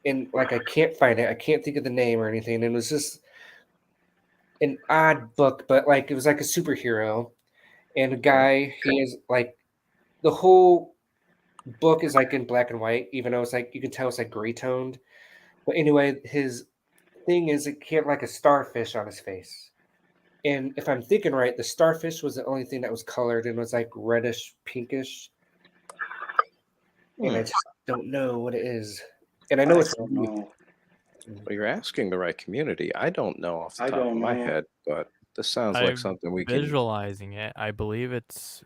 and like I can't find it. I can't think of the name or anything. And it was just an odd book, but like it was like a superhero. And a guy, he is like, the whole book is like in black and white, even though it's like, you can tell it's like gray toned. But anyway, his thing is, he had like a starfish on his face. And if I'm thinking right, the starfish was the only thing that was colored and was like reddish, pinkish. And I just don't know what it is. And I know it's I don't know. Well, you're asking the right community. I don't know off the I top of don't my know. head, but this sounds like I'm something we can. visualizing it. I believe it's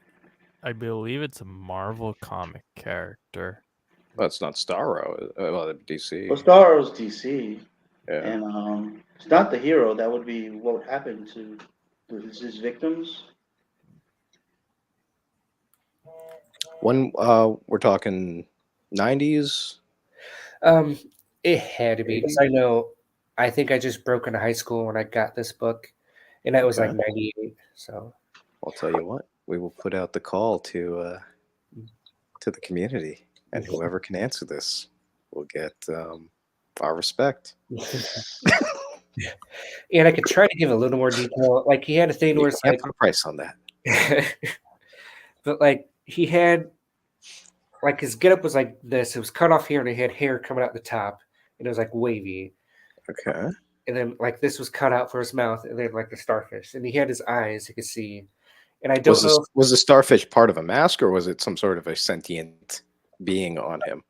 a Marvel comic character. Well, it's not Starro. Well, DC. Well, Star Wars DC, Yeah. and it's not the hero. That would be what would happen to his victims. When we're talking 90s. It had to be because I think I just broke into high school when I got this book, and that was like Okay. 98. So I'll tell you what. We will put out the call to the community, and whoever can answer this will get our respect. and I could try to give a little more detail. Like he had a thing You where it's can't like, put a price on that. but like he had like his getup was like this. It was cut off here, and he had hair coming out the top, and it was like wavy. Okay. And then like this was cut out for his mouth, and then like the starfish, and he had his eyes you could see. And I don't know. Was the starfish part of a mask, or was it some sort of a sentient being on him?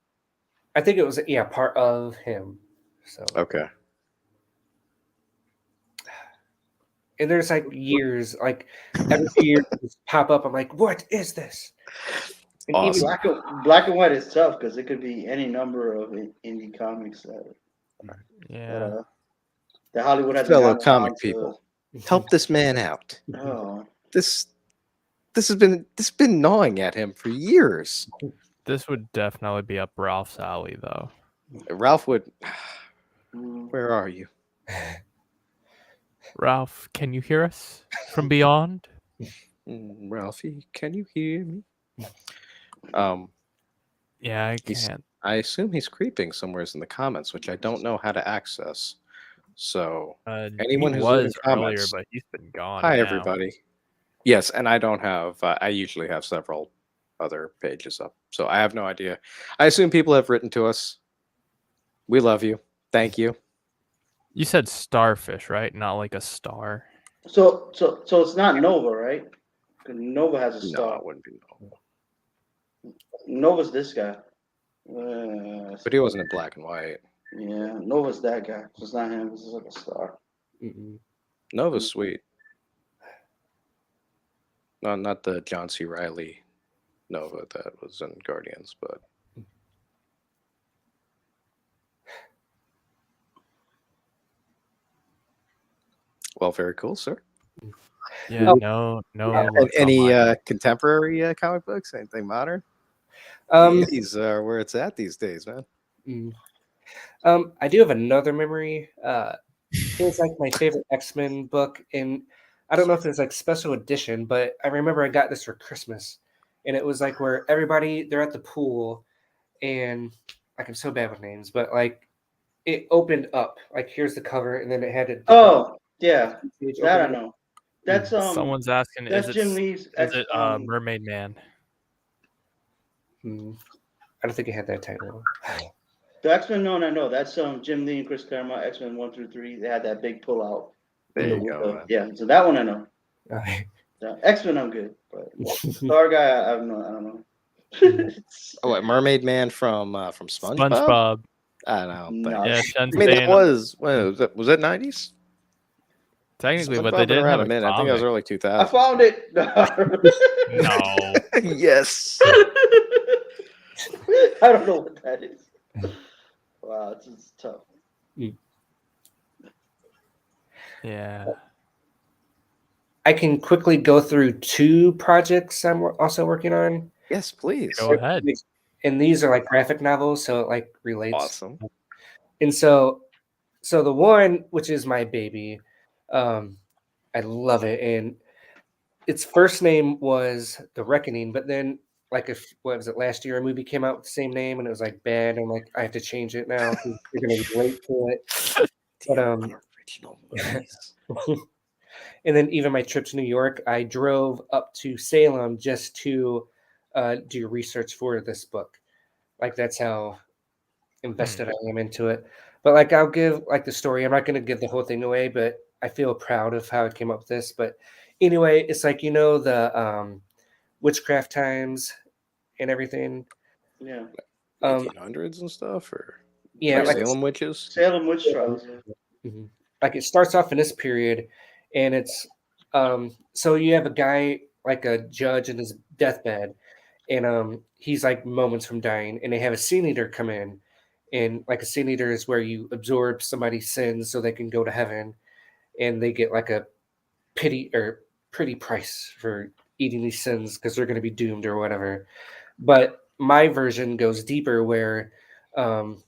I think it was part of him. So Okay. and there's like years, like every few years just pop up. I'm like, what is this? And Awesome. Black and white is tough because it could be any number of indie comics that Yeah. that Hollywood hasn't Fellow gotten comic around to. people, help this man out. Oh, This has been gnawing at him for years. This would definitely be up Ralph's alley, though. Ralph would. mm. Where are you? Ralph, can you hear us from beyond? Ralphie, can you hear me? Yeah, I He's- can't. I assume he's creeping somewhere in the comments, which I don't know how to access. So, anyone he who's leaving was earlier, comments- but he's been gone. hi now. everybody. Yes, and I don't have. I usually have several other pages up, so I have no idea. I assume people have written to us. We love you. Thank you. You said starfish, right? Not like a star. So it's not Nova, right? 'Cause Nova has a No, star. it wouldn't be no. Nova's this guy. But he wasn't in black and white. Yeah, Nova's that guy. So it's not him. This is like a star. Mm-mm. Nova's sweet. No, not the John C. Reilly Nova that was in Guardians, but well, very cool, sir. Yeah, no. Any contemporary comic books? Anything modern? These are where it's at these days, man. I do have another memory. It was like my favorite X-Men book, and I don't know if it's like special edition, but I remember I got this for Christmas, and it was like where they're at the pool, and like I'm so bad with names, but like it opened up. Like here's the cover, and then it had a Oh, yeah, page that I opening. know. That's Someone's asking, that's is Jim it Lee's. Mermaid Man? I don't think it had that title. The X-Men, no, I know. That's Jim Lee and Chris Claremont, X-Men 1 through 3. They had that big pull out. There you go, man. Yeah, so that one I know. Okay. X-Men I'm good, but Star Guy I don't know. Oh, what, Mermaid Man from SpongeBob? SpongeBob. I don't know. No. Yeah, I Shen's mean, that saying was was that 90s? technically, but SpongeBob they been did around have a a minute. I think that was comic. early 2000s. I found it. No. Yes. I don't know what that is. Wow, this is tough. Yeah. I can quickly go through two projects I'm also working on. Yes, please. Go ahead. And these are like graphic novels, so it like relates. Awesome. And so the one, which is my baby, I love it. And its first name was The Reckoning, but then like what was it, last year a movie came out with the same name and it was like bad. I'm like, I have to change it now because you're gonna relate to it. But Original movies. and then even my trip to New York, I drove up to Salem just to do research for this book. Like that's how invested I am into it. But like I'll give like the story. I'm not going to give the whole thing away, but I feel proud of how I came up with this. But anyway, it's like the witchcraft times and everything. Yeah. 1800s and stuff, or Yeah, Like like Salem witches. Salem witch trials. Mhm. Like it starts off in this period, and it's so you have a guy like a judge in his deathbed, and he's like moments from dying, and they have a sin eater come in, and like a sin eater is where you absorb somebody's sins so they can go to heaven, and they get like a pity or pretty price for eating these sins because they're going to be doomed or whatever. But my version goes deeper where um,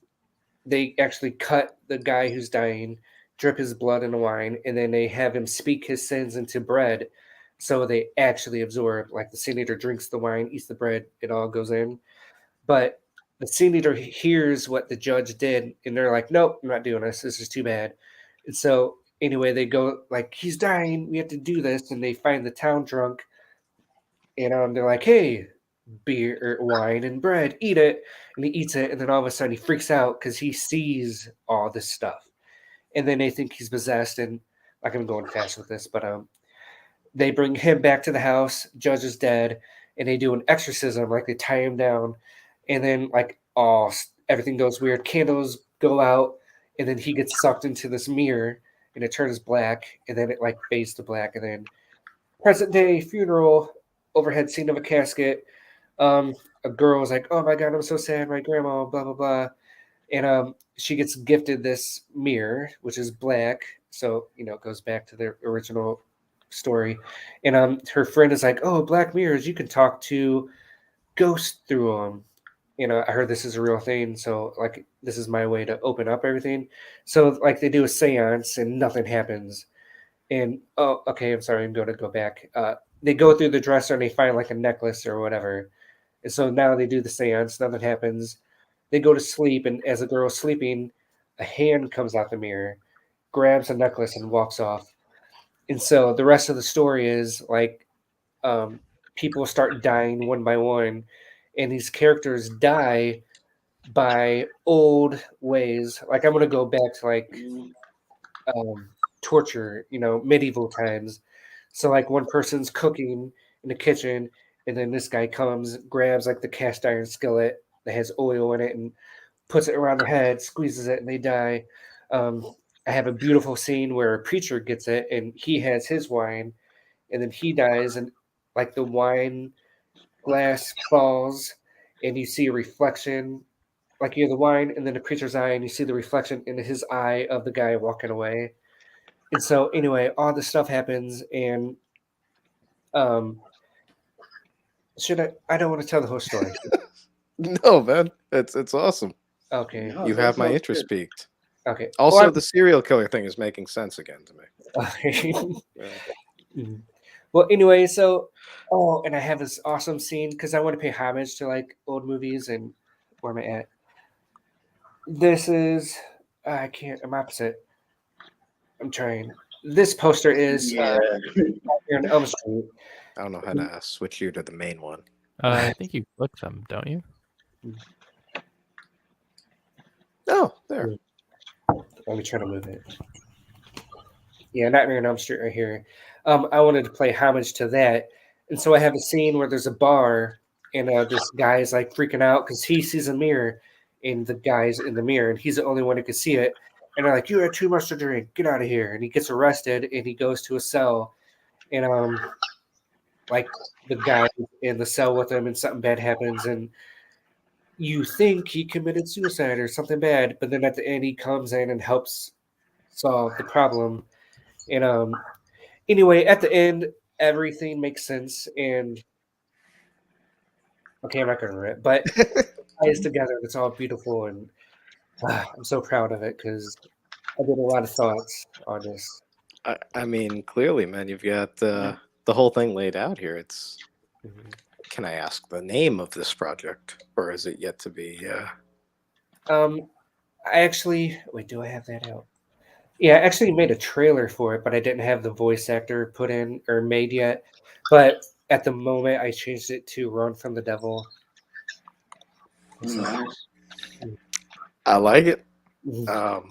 they actually cut the guy who's dying, drip his blood in the wine, and then they have him speak his sins into bread. So they actually absorb, like the sin eater drinks the wine, eats the bread, it all goes in. But the sin eater hears what the judge did, and they're like, nope, I'm not doing this. This is too bad. And so, anyway, they go, like, he's dying. We have to do this. And they find the town drunk, and they're like, hey, beer or wine and bread, eat it. And he eats it, and then all of a sudden he freaks out because he sees all this stuff. And then they think he's possessed. And like I'm going fast with this, but they bring him back to the house. Judge is dead, and they do an exorcism. Like they tie him down, and then like everything goes weird. Candles go out, and then he gets sucked into this mirror, and it turns black, and then it like fades to black, and then present day funeral, overhead scene of a casket. A girl is like, "Oh my god, I'm so sad. My grandma, blah blah blah," and she gets gifted this mirror, which is black, so it goes back to the original story. And her friend is like, "Oh, black mirrors, you can talk to ghosts through them." I heard this is a real thing, so like this is my way to open up everything. So like they do a seance and nothing happens. And oh, okay, I'm sorry, I'm going to go back. They go through the dresser and they find like a necklace or whatever. And so now they do the seance, nothing happens. They go to sleep, and as the girl's sleeping, a hand comes out the mirror, grabs a necklace, and walks off. And so the rest of the story is like people start dying one by one, and these characters die by old ways. Like I'm gonna go back to like um, torture, medieval times. So like one person's cooking in the kitchen, and then this guy comes, grabs like the cast iron skillet that has oil in it, and puts it around their head, squeezes it, and they die. I have a beautiful scene where a preacher gets it, and he has his wine, and then he dies, and like the wine glass falls, and you see a reflection, like you have the wine, and then the preacher's eye, and you see the reflection in his eye of the guy walking away. And so, anyway, all this stuff happens, and um, should I? I don't want to tell the whole story. No, man, it's awesome. Okay. No, You that have my sounds interest good. piqued. Okay. Also, Well, the serial killer thing is making sense again to me. okay. Yeah. Mhm. Well, anyway, so and I have this awesome scene because I want to pay homage to like old movies and where am I at? This is I can't. I'm opposite. I'm trying. This poster is Yeah. here on Elm Street. I don't know how to switch you to the main one. I think you clicked them, don't you? Oh, there. Let me try to move it. Yeah, Nightmare on Elm Street right here. I wanted to play homage to that, and so I have a scene where there's a bar, and this guy is like freaking out because he sees a mirror, and the guy's in the mirror, and he's the only one who can see it. And they're like, "You had too much to drink. Get out of here!" And he gets arrested, and he goes to a cell, and like the guy in the cell with him, and something bad happens, and you think he committed suicide or something bad, but then at the end he comes in and helps solve the problem. And anyway, at the end, everything makes sense. And okay, I'm not going to read it, but it ties together. It's all beautiful, and I'm so proud of it because I did a lot of thoughts on this. I mean, clearly, man, you've got the whole thing laid out here. It's. Mhm. Can I ask the name of this project, or is it yet to be? I actually wait. Do I have that out? Yeah, I actually made a trailer for it, but I didn't have the voice actor put in or made yet. But at the moment, I changed it to "Run from the Devil." Nice. I like it. Mhm.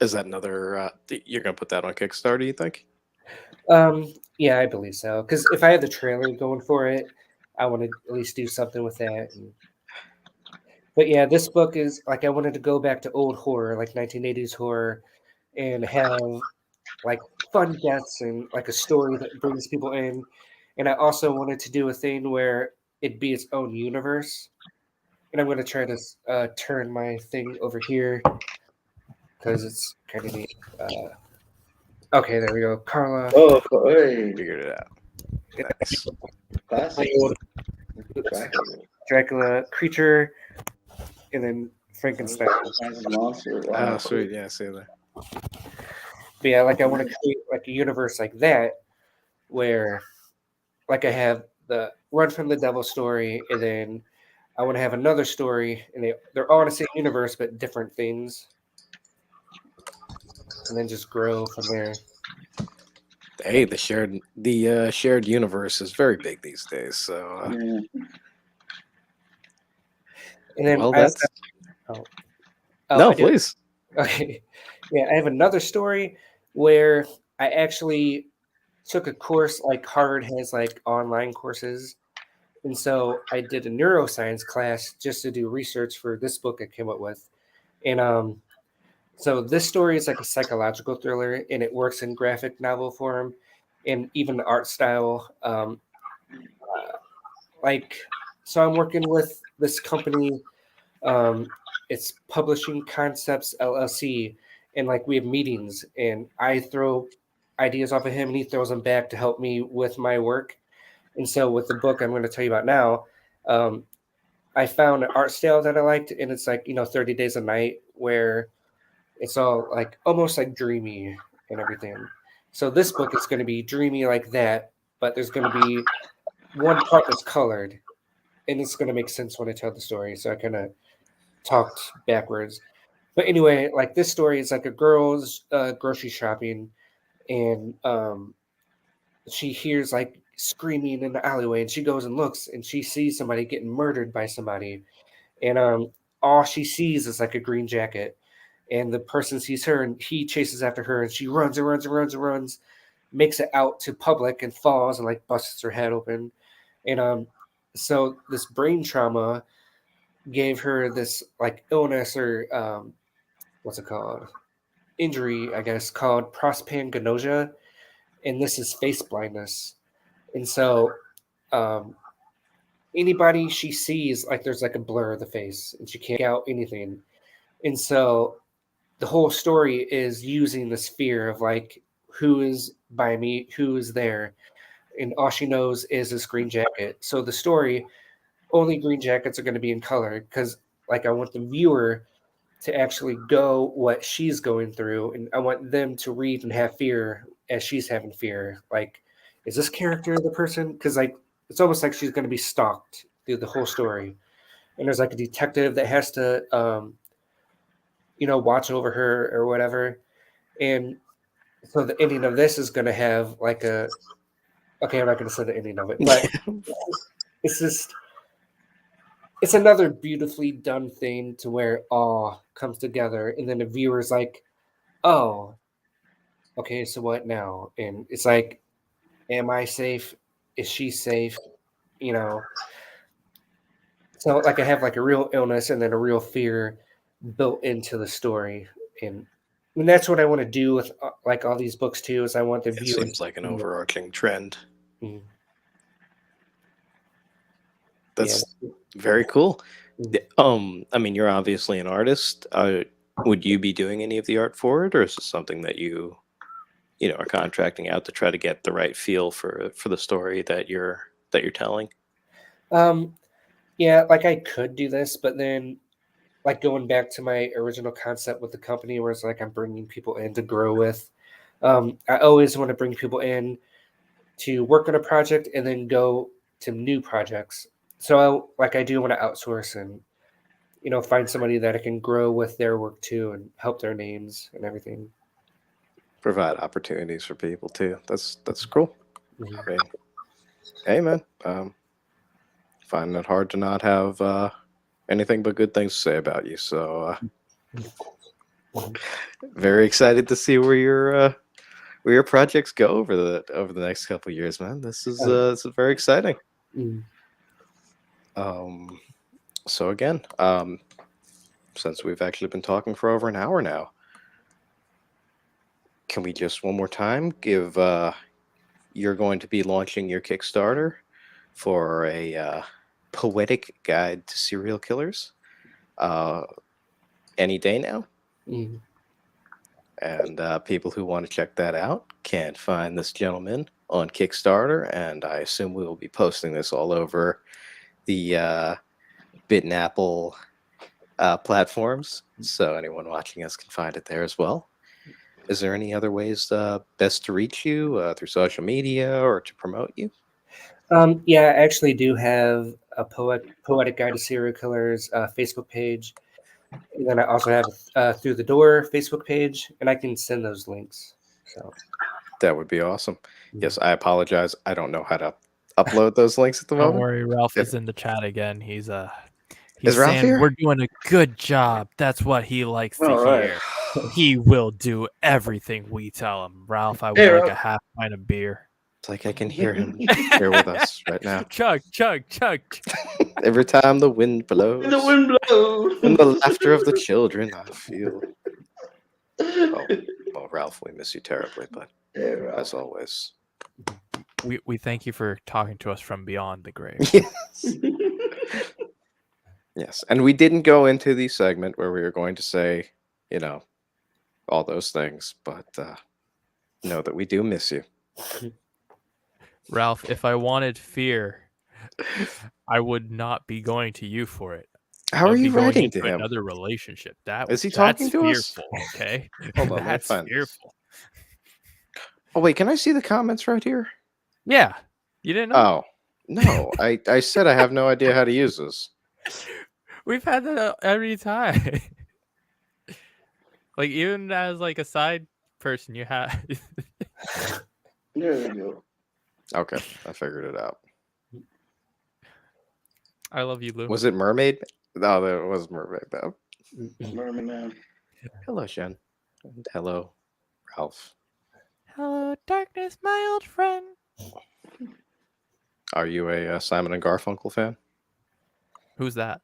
Is that another? You're gonna put that on Kickstarter? You think? Yeah, I believe so. Because if I had the trailer going for it, I want to at least do something with that. And But yeah, this book is like I wanted to go back to old horror, like 1980s horror, and have like fun deaths and like a story that brings people in. And I also wanted to do a thing where it'd be its own universe. And I'm going to try to turn my thing over here because it's kind of neat. Okay, there we go. Carla. Oh, hey, Figured it out. Nice. classic. Old Dracula. Dracula creature, and then Frankenstein. Frankenstein's monster. Wow. Oh, sweet. Yeah, I see that. But yeah, like I want to create like a universe like that where like I have the Run from the Devil story, and then I want to have another story, and they're all in the same universe but different things, and then just grow from there. Hey, the shared universe is very big these days. So, Yeah. And then well, I also that's oh, no, I do. please. Okay, yeah, I have another story where I actually took a course. Like Harvard has like online courses, and so I did a neuroscience class just to do research for this book I came up with, and so this story is like a psychological thriller, and it works in graphic novel form, and even the art style. Like, so I'm working with this company. It's Publishing Concepts LLC, and like we have meetings, and I throw ideas off of him, and he throws them back to help me with my work. And so with the book I'm going to tell you about now, um, I found an art style that I liked, and it's like 30 Days a Night, where it's all like almost like dreamy and everything. So this book is going to be dreamy like that, but there's going to be one part that's colored, and it's going to make sense when I tell the story. So I kind of talked backwards. But anyway, like this story is like a girl's grocery shopping, and she hears like screaming in the alleyway, and she goes and looks, and she sees somebody getting murdered by somebody, and all she sees is like a green jacket, and the person sees her, and he chases after her, and she runs and runs and runs and runs, makes it out to public and falls and like busts her head open, and so this brain trauma gave her this like illness or what's it called, injury, I guess, called prosopagnosia, and this is face blindness. And so um, anybody she sees, like there's like a blur of the face, and she can't make out anything. And so the whole story is using this fear of like who is by me, who is there, and all she knows is this green jacket. So the story, only green jackets are going to be in color because like I want the viewer to actually go what she's going through, and I want them to read and have fear as she's having fear. Like, is this character the person? Because like it's almost like she's going to be stalked through the whole story, and there's like a detective that has to watch over her or whatever. And so the ending of this is going to have like a okay, I'm not going to say the ending of it, but it's just it's another beautifully done thing to where awe comes together, and then the viewer's like, oh, okay, so what now? And it's like, am I safe? Is she safe? You know. So like I have like a real illness and then a real fear built into the story, and that's what I want to do with like all these books too. Is I want the It viewers. seems like an overarching trend. Mhm. That's Yeah. very cool. Mhm. I mean, you're obviously an artist. Would you be doing any of the art for it, or is this something that you are contracting out to try to get the right feel for the story that you're telling? Um, yeah, like I could do this, but then like going back to my original concept with the company, where it's like I'm bringing people in to grow with. I always want to bring people in to work on a project and then go to new projects. So I do want to outsource and find somebody that I can grow with their work too and help their names and everything. Provide opportunities for people too. That's cool. Mhm. I mean, hey man, finding it hard to not have anything but good things to say about you. So Mhm. very excited to see where your projects go over the next couple of years, man. This is very exciting. Mhm. Um, So again, since we've actually been talking for over an hour now, can we just one more time give you're going to be launching your Kickstarter for a poetic guide to serial killers any day now? Mhm. And people who want to check that out can find this gentleman on Kickstarter, and I assume we will be posting this all over the Bit and Apple platforms, so anyone watching us can find it there as well. Is there any other ways best to reach you through social media or to promote you? Yeah, I actually do have a poetic guide to serial killers Facebook page. And then I also have Through the Door Facebook page, and I can send those links. So That would be awesome. Yes, I apologize. I don't know how to upload those links at the Don't moment. worry, Ralph If- is in the chat again. He's Is Ralph saying here? we're doing a good job. That's what he likes to All right. hear. He will do everything we tell him. Ralph, I would Hey, like Ralph. a half pint of beer. It's like I can hear him here with us right now. Chug, chug, chug. Every time the wind blows, The wind blows. and the laughter of the children, I feel. Well, Ralph, we miss you terribly, but Hey, Ralph. as always, We thank you for talking to us from beyond the grave. yes, yes. And we didn't go into the segment where we were going to say, all those things, but know that we do miss you. Ralph, if I wanted fear, I would not be going to you for it. How are I'd be you going writing into to him? another relationship. Is he talking to us? fearful, okay? Hold on, let me That's find this. fearful. Oh wait, can I see the comments right here? Yeah. You didn't know? Oh no, I said I have no idea how to use this. We've had that every time. Like even as like a side person, you have. There you go. Okay, I figured it out. I love you, Lou. Was it Mermaid? No, that was Mermaid though. Merman Man. Hello, Shen. And hello, Ralph. Hello, darkness, my old friend. Are you a Simon and Garfunkel fan? Who's that?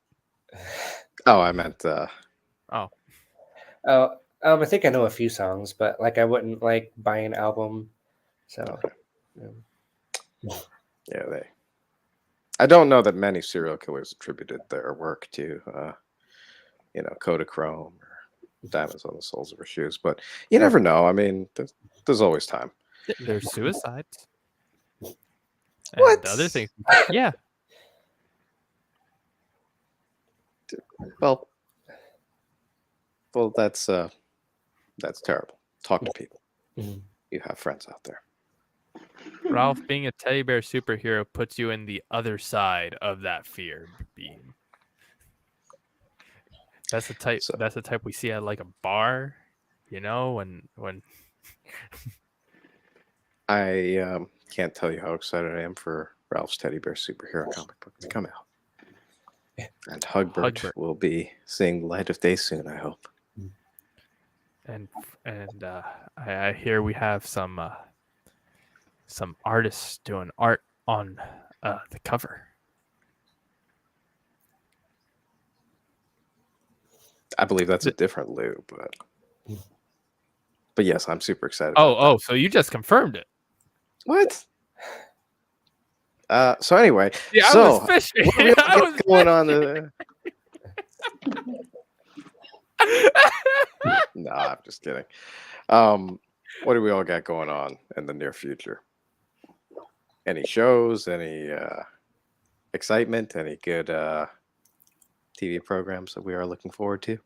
Oh, I meant. Oh, I think I know a few songs, but like I wouldn't like buy an album. So Okay. Yeah, they. I don't know that many serial killers attributed their work to, Kodachrome or Diamonds on the Soles of Her Shoes, but you never know. I mean, there's always time. there's suicides. What? And other things. Yeah. Well, that's terrible. Talk to people. Mhm. You have friends out there. Ralph, being a teddy bear superhero puts you in the other side of that fear beam. That's the type. So- That's the type we see at like a bar, when. I can't tell you how excited I am for Ralph's Teddy Bear Superhero comic book to come out. And Hugbert Hugbert. will be seeing the light of day soon, I hope. And I hear we have some artists doing art on the cover. I believe that's a different Lou, but yes, I'm super excited. about Oh, so you just confirmed it. that. What? So anyway, Yeah, I so was fishing. what do we I got was going on? No, I'm just kidding. What do we all got going on in the near future? Any shows? Any excitement? Any good TV programs that we are looking forward to?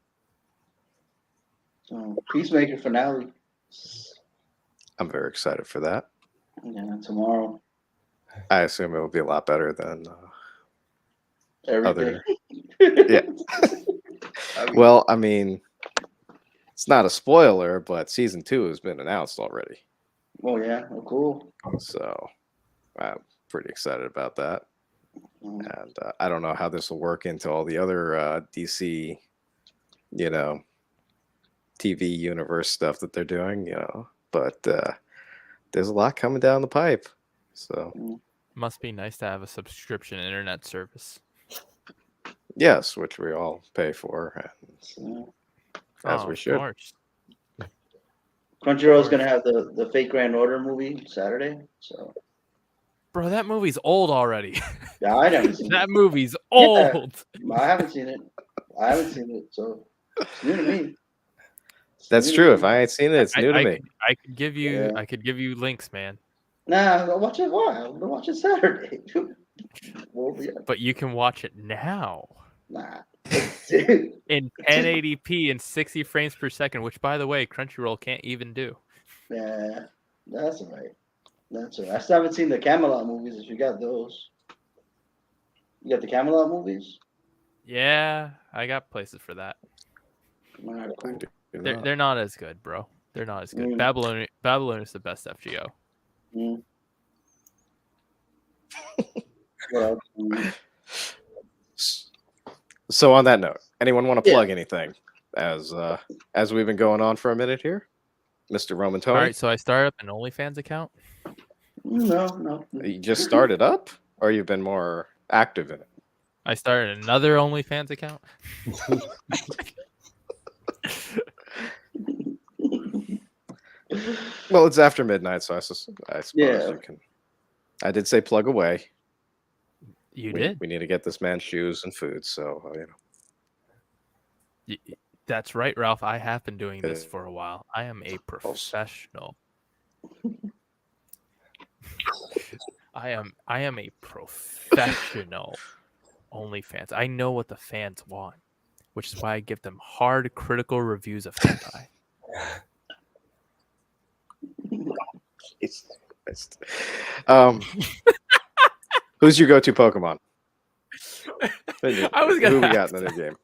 Peacemaker finale. I'm very excited for that. Yeah, tomorrow. I assume it will be a lot better than Every other. day. Yeah. I mean, Well, I mean, it's not a spoiler, but season 2 has been announced already. oh yeah, oh, cool. So I'm pretty excited about that. Mm. And I don't know how this will work into all the other DC, TV universe stuff that they're doing, but there's a lot coming down the pipe. So Must be nice to have a subscription internet service. Yes, which we all pay for, and as we Of should. course. Crunchyroll's gonna have the Fate Grand Order movie Saturday. So Bro, that movie's old already. yeah, I haven't seen That it. movie's Yeah. old. I haven't seen it. So it's new to me. It's That's new to true. me. If I ain't seen it, it's new to me. I could give you Yeah. I could give you links, man. Nah, I'll watch it. Why? I'll watch it Saturday. Well, yeah. But you can watch it now Nah. in 1080p and 60 frames per second, which, by the way, Crunchyroll can't even do. Yeah, that's all right. That's all right. I still haven't seen the Camelot movies. If you got those, you got the Camelot movies. Yeah, I got places for that. All right, cool. They're not as good, bro. They're not as good. Mm. Babylon is the best FGO. Mm. What else? So on that note, anyone want to Yeah. plug anything as we've been going on for a minute here, Mr. Roman Tony? All right, so I started up an OnlyFans account. No. You just started up, or you've been more active in it? I started another OnlyFans account. Well, it's after midnight, so I suppose Yeah. you can. I did say plug away. You we, did? We need to get this man shoes and food, so That's right, Ralph. I have been doing this for a while. I am a professional. I am a professional OnlyFans. I know what the fans want, which is why I give them hard critical reviews of hentai. Who's your go-to Pokemon? I was gonna Who we got ask in the new game?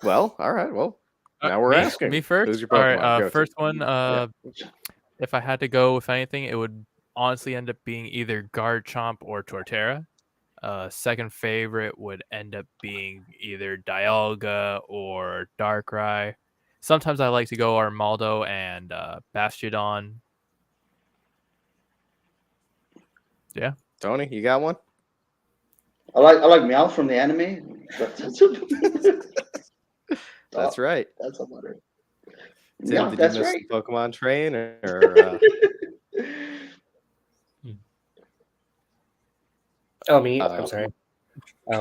Well, all right. Well, now we're asking. Me first. Who's your All Pokemon? right. Go-to. First one. Yeah. If I had to go with anything, it would honestly end up being either Garchomp or Torterra. Second favorite would end up being either Dialga or Darkrai. Sometimes I like to go Armaldo and Bastiodon. Yeah. Tony, you got one? I like Meowth from the anime. That's right. That's about it. Tim, Yeah, did that's you miss right. the Pokemon train or Oh, me. I'm sorry.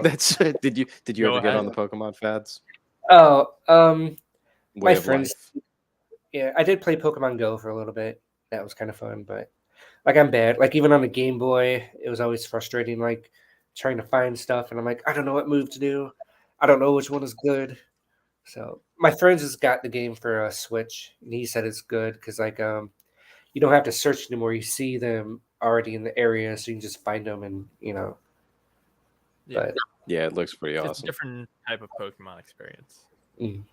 That's did you Go ever get on ahead. the Pokemon fads? Oh, Way my of friends. life. Yeah, I did play Pokemon Go for a little bit. That was kind of fun, but like I'm bad. Like even on the Game Boy, it was always frustrating. Like trying to find stuff, and I'm like, I don't know what move to do. I don't know which one is good. So my friends has got the game for a Switch, and he said it's good because like you don't have to search anymore. You see them already in the area, so you can just find them, and Yeah. But Yeah, it looks pretty It's a awesome. different type of Pokemon experience. Mm.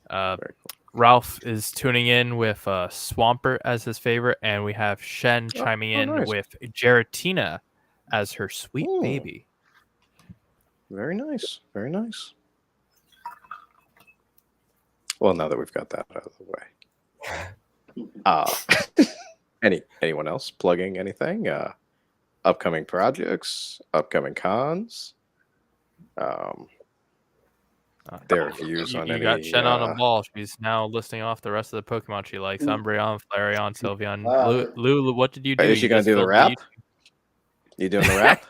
Very cool. Ralph is tuning in with Swampert as his favorite, and we have Shen chiming in nice. with Giratina as her sweet Ooh. baby. Very nice. Very nice. Well, now that we've got that out of the way. Anyone else plugging anything? Upcoming projects, upcoming cons, their views on You any. got Shen on a ball. She's now listing off the rest of the Pokemon she likes: Umbreon, Flareon, Sylveon. Wow. Lulu, what did you do? Is she You gonna just do the filled rap? YouTube- You doing the rap?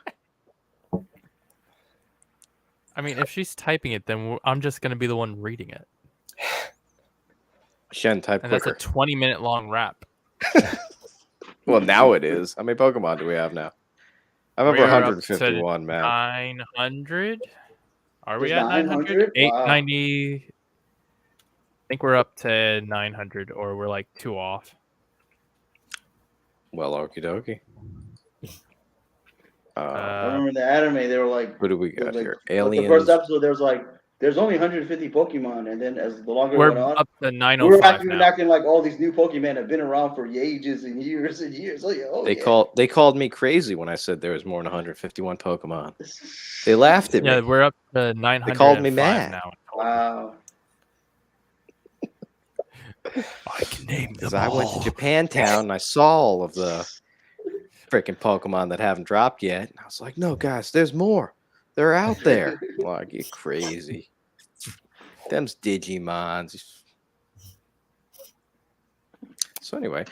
I mean, if she's typing it, then I'm just gonna be the one reading it, Shen, type and that's quicker. a 20-minute long rap. Well, now it is. How many Pokemon do we have now? I'm over We are up 151, to man. 900. Are we There's at 900? 900? 890. I think we're up to 900, or we're like 2 off. Well, okie dokie. I remember in the anime they were like, Who do we got like, here? the Aliens. first episode there was like, there's only 150 Pokemon, and then as the longer it We're went on, up to we were 905 now. acting like all these new Pokemon have been around for ages and years and years. They called me crazy when I said there was more than 151 Pokemon. They laughed at Yeah, me. we're up to 905 They called me mad. now. Wow. I can name them Because I went to all. Japantown and I saw all of the freaking Pokemon that haven't dropped yet. And I was like, no, guys, there's more. They're out there. Like, you're crazy. Them's Digimons. So anyway,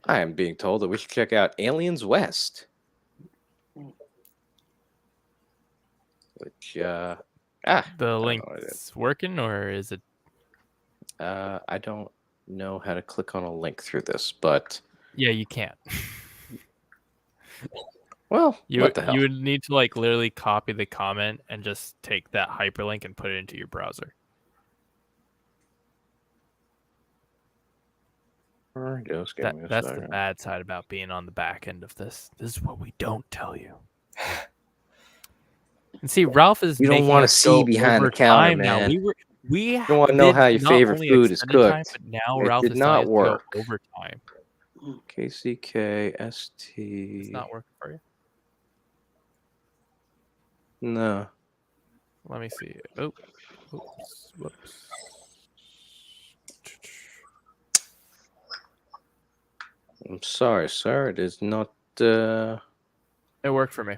I am being told that we should check out Aliens West. Which, The know. link's working, or is it? I don't know how to click on a link through this, but Yeah, you can't. well, You what the hell? you would need to like literally copy the comment and just take that hyperlink and put it into your browser. Just give me a That's the second. bad side about being on the back end of this. This is what we don't tell you. And see, Ralph is You don't making wanna us see go behind the over counter, time now. man. We You don't want to know did how your not favorite only food is extended time, cooked. but now It Ralph did is not telling us to work. go overtime. It's KCKST. not working for you. No. Let me see. Oh, oops, whoops. I'm sorry, sir. It is not. It worked for me.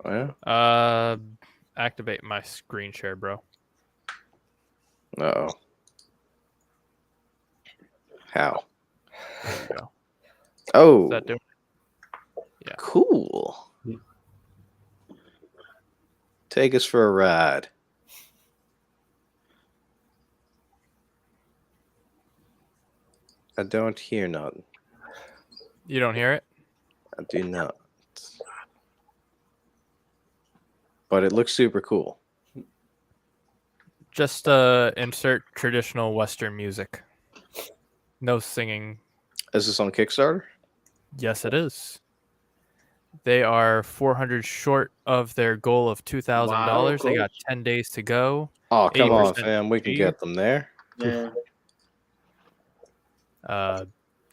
Well, Activate my screen share, bro. uh-oh. How? There you go. Oh, Is that doing? Yeah. cool. Take us for a ride. I don't hear nothing. You don't hear it? I do not. But it looks super cool. Just insert traditional Western music. No singing. Is this on Kickstarter? Yes, it is. They are 400 short of their goal of $2,000. Wow, They close. got 10 days to go. Oh, come on, 80% fam. We can free. get them there. Yeah.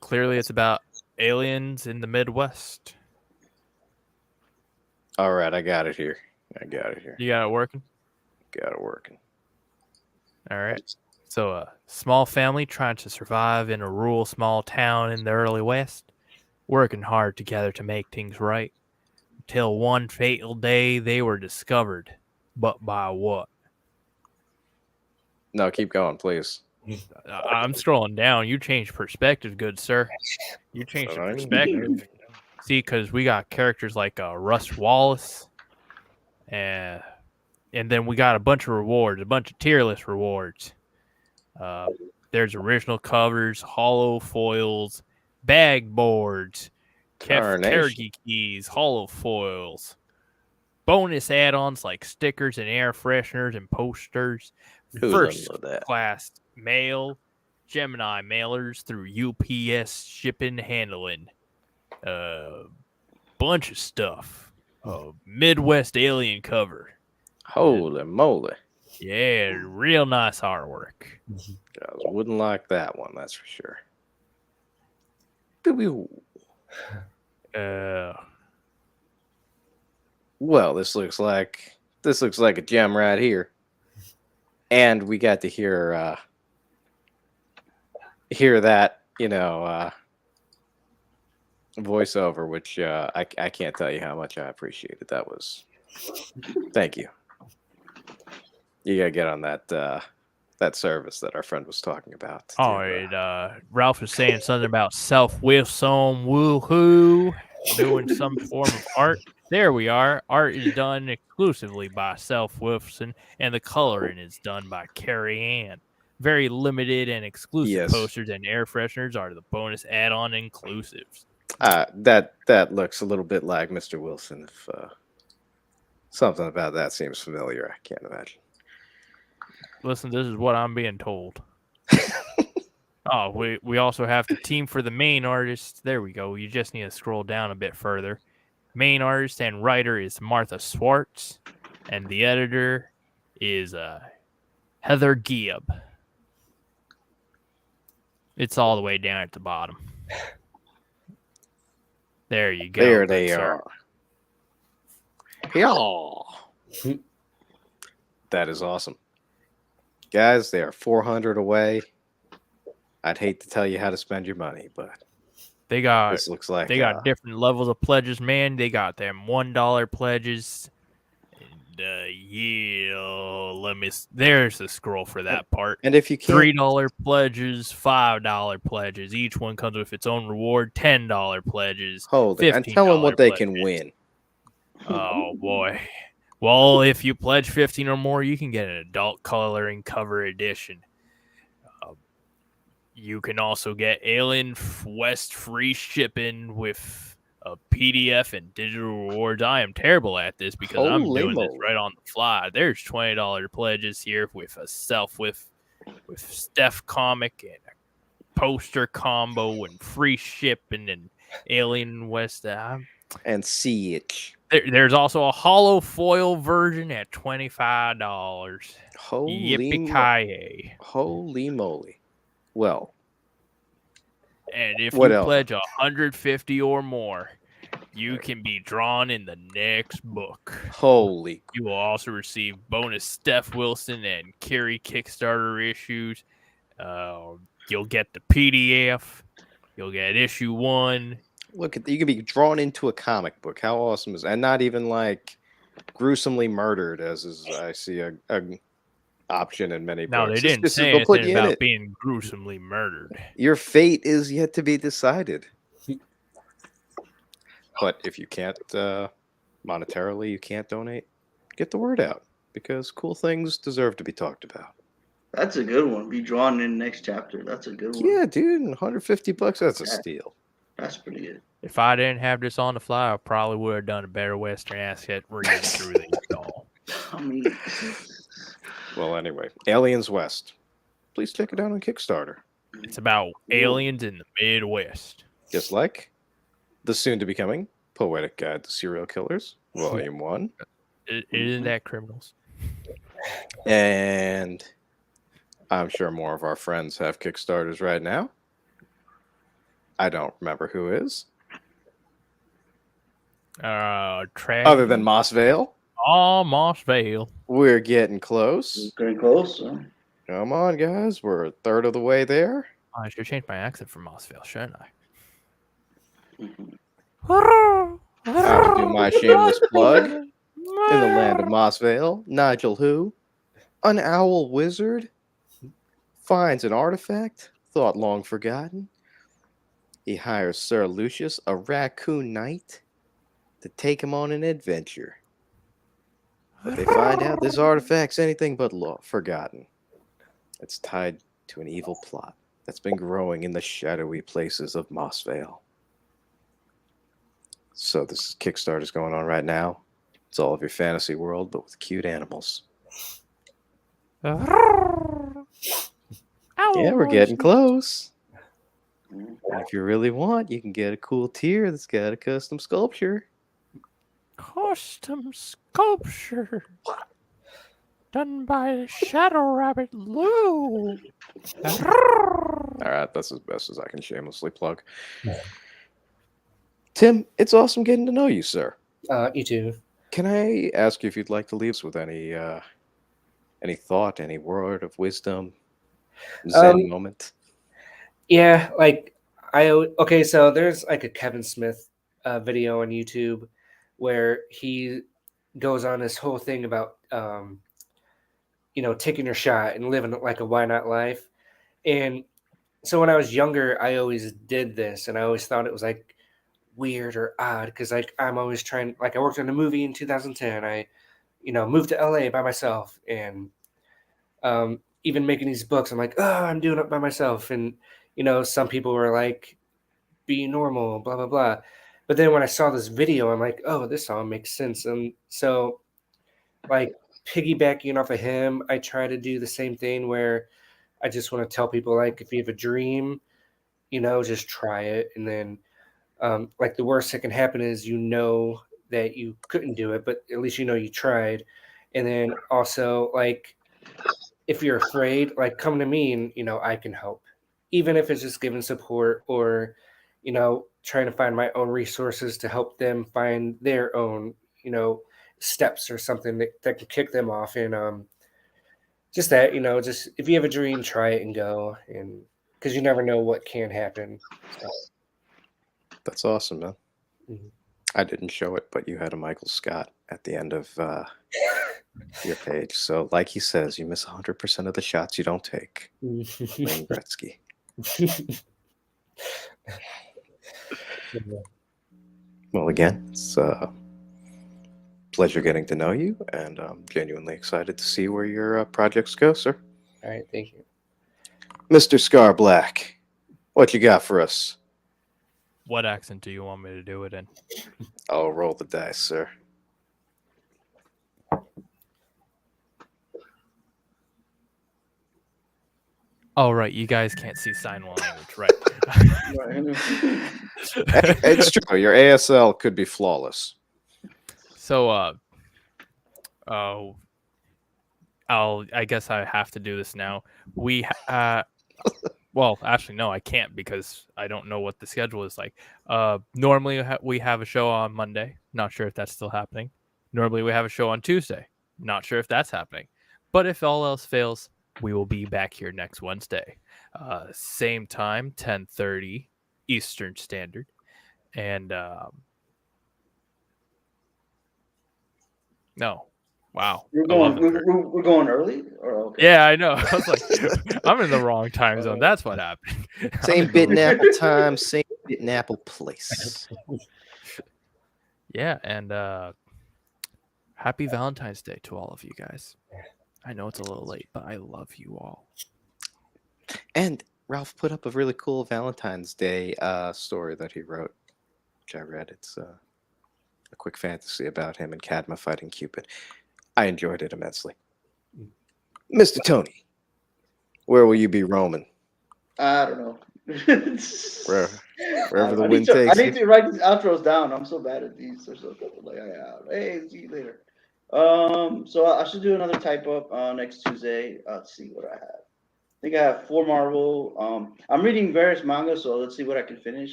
Clearly, it's about aliens in the Midwest. All right, I got it here. You got it working? Got it working. All right. So, a small family trying to survive in a rural small town in the early West, working hard together to make things right. Until one fateful day, they were discovered. But by what? No, keep going, please. I'm scrolling down. You changed perspective, good sir. You changed the perspective. See, because we got characters like Russ Wallace, and then we got a bunch of rewards, a bunch of tier list rewards. There's original covers, hollow foils, bag boards, Carnegie keys, hollow foils, bonus add-ons like stickers and air fresheners and posters, first class mail, Gemini mailers through UPS shipping handling, bunch of stuff, Midwest alien cover. Holy moly. Yeah, real nice artwork. Guys wouldn't like that one, that's for sure. Well, this looks like a gem right here. And we got to hear that, voiceover, which I can't tell you how much I appreciated. That was thank you. You gotta get on that service that our friend was talking about. All right, Ralph was saying something about self with some woohoo, doing some form of art. There we are. Art is done exclusively by Self Wilson, and the coloring is done by Carrie Ann. Very limited and exclusive posters and air fresheners are the bonus add-on inclusives. That looks a little bit like Mr. Wilson. If something about that seems familiar, I can't imagine. Listen, this is what I'm being told. Oh, we also have the team for the main artist. There we go. You just need to scroll down a bit further. Main artist and writer is Martha Swartz, and the editor is Heather Gibb. It's all the way down at the bottom. There you go. There they are. Yeah. That is awesome. Guys, they are 400 away. I'd hate to tell you how to spend your money, but They got This looks like different levels of pledges, man. They got them $1 pledges. And there's the scroll for that part. and if you can't, $3 pledges, $5 pledges. Each one comes with its own reward. $10 pledges. hold it and tell them what they can win. Oh boy. Well, if you pledge 15 or more, you can get an adult coloring cover edition. You can also get Alien West free shipping with a PDF and digital rewards. I am terrible at this because I'm Holy doing this moly. right on the fly. There's $20 pledges here with a with Steph comic and a poster combo and free shipping and Alien West. And Siege. There's also a hollow foil version at $25. Yippee-ki-yay. Holy moly. Well, and if what you else? pledge 150 or more, you can be drawn in the next book. Holy. You will also receive bonus Steph Wilson and Carrie Kickstarter issues. You'll get the PDF. You'll get issue 1. Look at you can be drawn into a comic book. How awesome is and not even like gruesomely murdered as is I see a option in many books. No, they didn't say they'll put anything you in about it. being gruesomely murdered. Your fate is yet to be decided. But if you can't monetarily, you can't donate, get the word out because cool things deserve to be talked about. That's a good one. Be drawn in next chapter. That's a good one. Yeah, dude, $150. That's a steal. That's pretty good. If I didn't have this on the fly, I probably would have done a better Western asset reading through these all. I mean, Well, anyway, Aliens West. Please check it out on Kickstarter. It's about aliens in the Midwest. Just like the soon-to-becoming Poetic Guide to Serial Killers, Volume 1. Isn't that criminals? And I'm sure more of our friends have Kickstarters right now. I don't remember who is. Other than Mossvale. Oh, Mossvale. We're getting close. getting close. Come on, guys. We're a third of the way there. I should change my accent for Mossvale, shouldn't I? I'll do my shameless plug. In the land of Mossvale, Nigel who? An owl wizard finds an artifact thought long forgotten. He hires Sir Lucius, a raccoon knight, to take him on an adventure. But they find out this artifact's anything but forgotten. It's tied to an evil plot that's been growing in the shadowy places of Mossvale. So this Kickstarter's going on right now. It's all of your fantasy world, but with cute animals. Yeah, we're getting close. And if you really want, you can get a cool tier that's got a custom sculpture. Custom sculpture done by Shadow Rabbit Lou. All right, that's as best as I can shamelessly plug. Tim, it's awesome getting to know you, sir. You too. Can I ask you if you'd like to leave us with any thought, any word of wisdom, Zen moment? Yeah, like so there's like a Kevin Smith video on YouTube where he goes on this whole thing about taking your shot and living like a why not life. And so when I was younger, I always did this, and I always thought it was like weird or odd because like I'm always trying. Like I worked on a movie in 2010. I moved to LA by myself, and even making these books, I'm like, oh, I'm doing it by myself, and some people were like, be normal, blah blah blah. But then when I saw this video, I'm like, oh, this all makes sense. And so, like, piggybacking off of him, I try to do the same thing where I just want to tell people, like, if you have a dream, just try it. And then, like, the worst that can happen is that you couldn't do it, but at least you tried. And then also, like, if you're afraid, like, come to me and, I can help. Even if it's just giving support or, trying to find my own resources to help them find their own, steps or something that can kick them off. And just that, just if you have a dream, try it and go. And because you never know what can happen. So. That's awesome, man. Mhm. I didn't show it, but you had a Michael Scott at the end of your page. So, like he says, you miss 100% of the shots you don't take. Wayne Gretzky. Well, again, it's a pleasure getting to know you, and I'm genuinely excited to see where your projects go, sir. All right, thank you. Mr. Scar Black, what you got for us? What accent do you want me to do it in? I'll roll the dice, sir. Oh, right. You guys can't see sign language, right? It's true. Your ASL could be flawless. So, I guess I have to do this now. Well, actually, no, I can't because I don't know what the schedule is like. Normally we have a show on Monday. Not sure if that's still happening. Normally we have a show on Tuesday. Not sure if that's happening. But if all else fails, we will be back here next Wednesday. Same time, 10:30 Eastern Standard. And no. Wow. We're 11:30. we're going early? Or okay. Yeah, I know. I was like, I'm in the wrong time zone. That's what happened. Same bit in Apple time, same bit in Apple place. Yeah, and happy Valentine's Day to all of you guys. I know it's a little late, but I love you all. And Ralph put up a really cool Valentine's Day story that he wrote, which I read. It's a quick fantasy about him and Cadma fighting Cupid. I enjoyed it immensely. Mr. Tony, where will you be roaming? I don't know. Wherever the wind takes I need to write these outros down. I'm so bad at these. They're so like, hey, see you later. So I should do another type up next Tuesday. Let's see what I have. I think I have 4 Marvel. I'm reading various manga, so let's see what I can finish.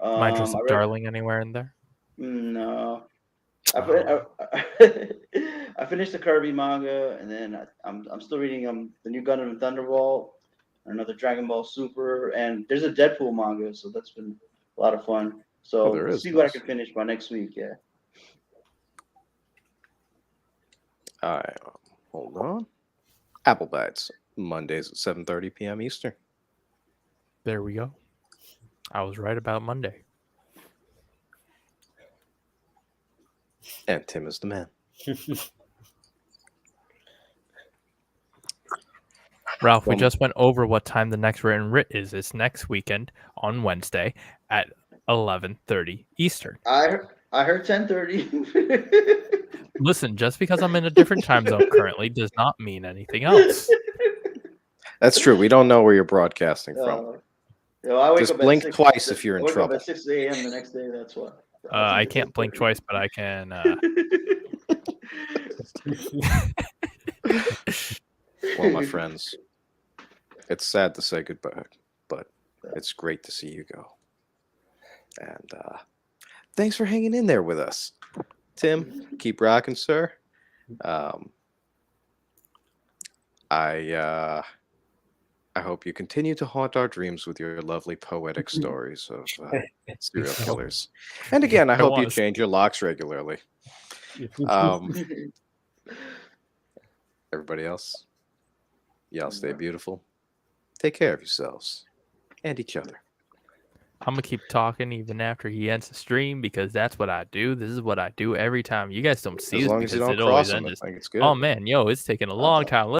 Mind Dress I of read- Darling anywhere in there? No. I finished the Kirby manga, and then I'm still reading the new Gundam and Thunderbolt, another Dragon Ball Super, and there's a Deadpool manga, so that's been a lot of fun. So there is, see what I nice. can finish by next week. Yeah. All right, hold on. Apple Bites, Mondays at 7:30 p.m. Eastern. There we go. I was right about Monday. And Tim is the man. Ralph, we just went over what time the next written writ is. It's next weekend on Wednesday at 11:30 Eastern. I heard 10:30. Listen, just because I'm in a different time zone currently does not mean anything else. That's true. We don't know where you're broadcasting from. I wake Just up blink at 6, twice if you're in I wake trouble. up at 6 a.m. the next day. That's why. I can't blink twice, but I can. Well, my friends, it's sad to say goodbye, but it's great to see you go. And thanks for hanging in there with us. Tim, keep rocking, sir. I hope you continue to haunt our dreams with your lovely poetic stories of serial killers. And again, I hope you change your locks regularly. Everybody else, y'all stay beautiful. Take care of yourselves and each other. I'm going to keep talking even after he ends the stream because that's what I do. This is what I do every time. You guys don't see As this long as because you it don't always cross them, I ends. think it's good. Oh, man, yo, it's taking a long time.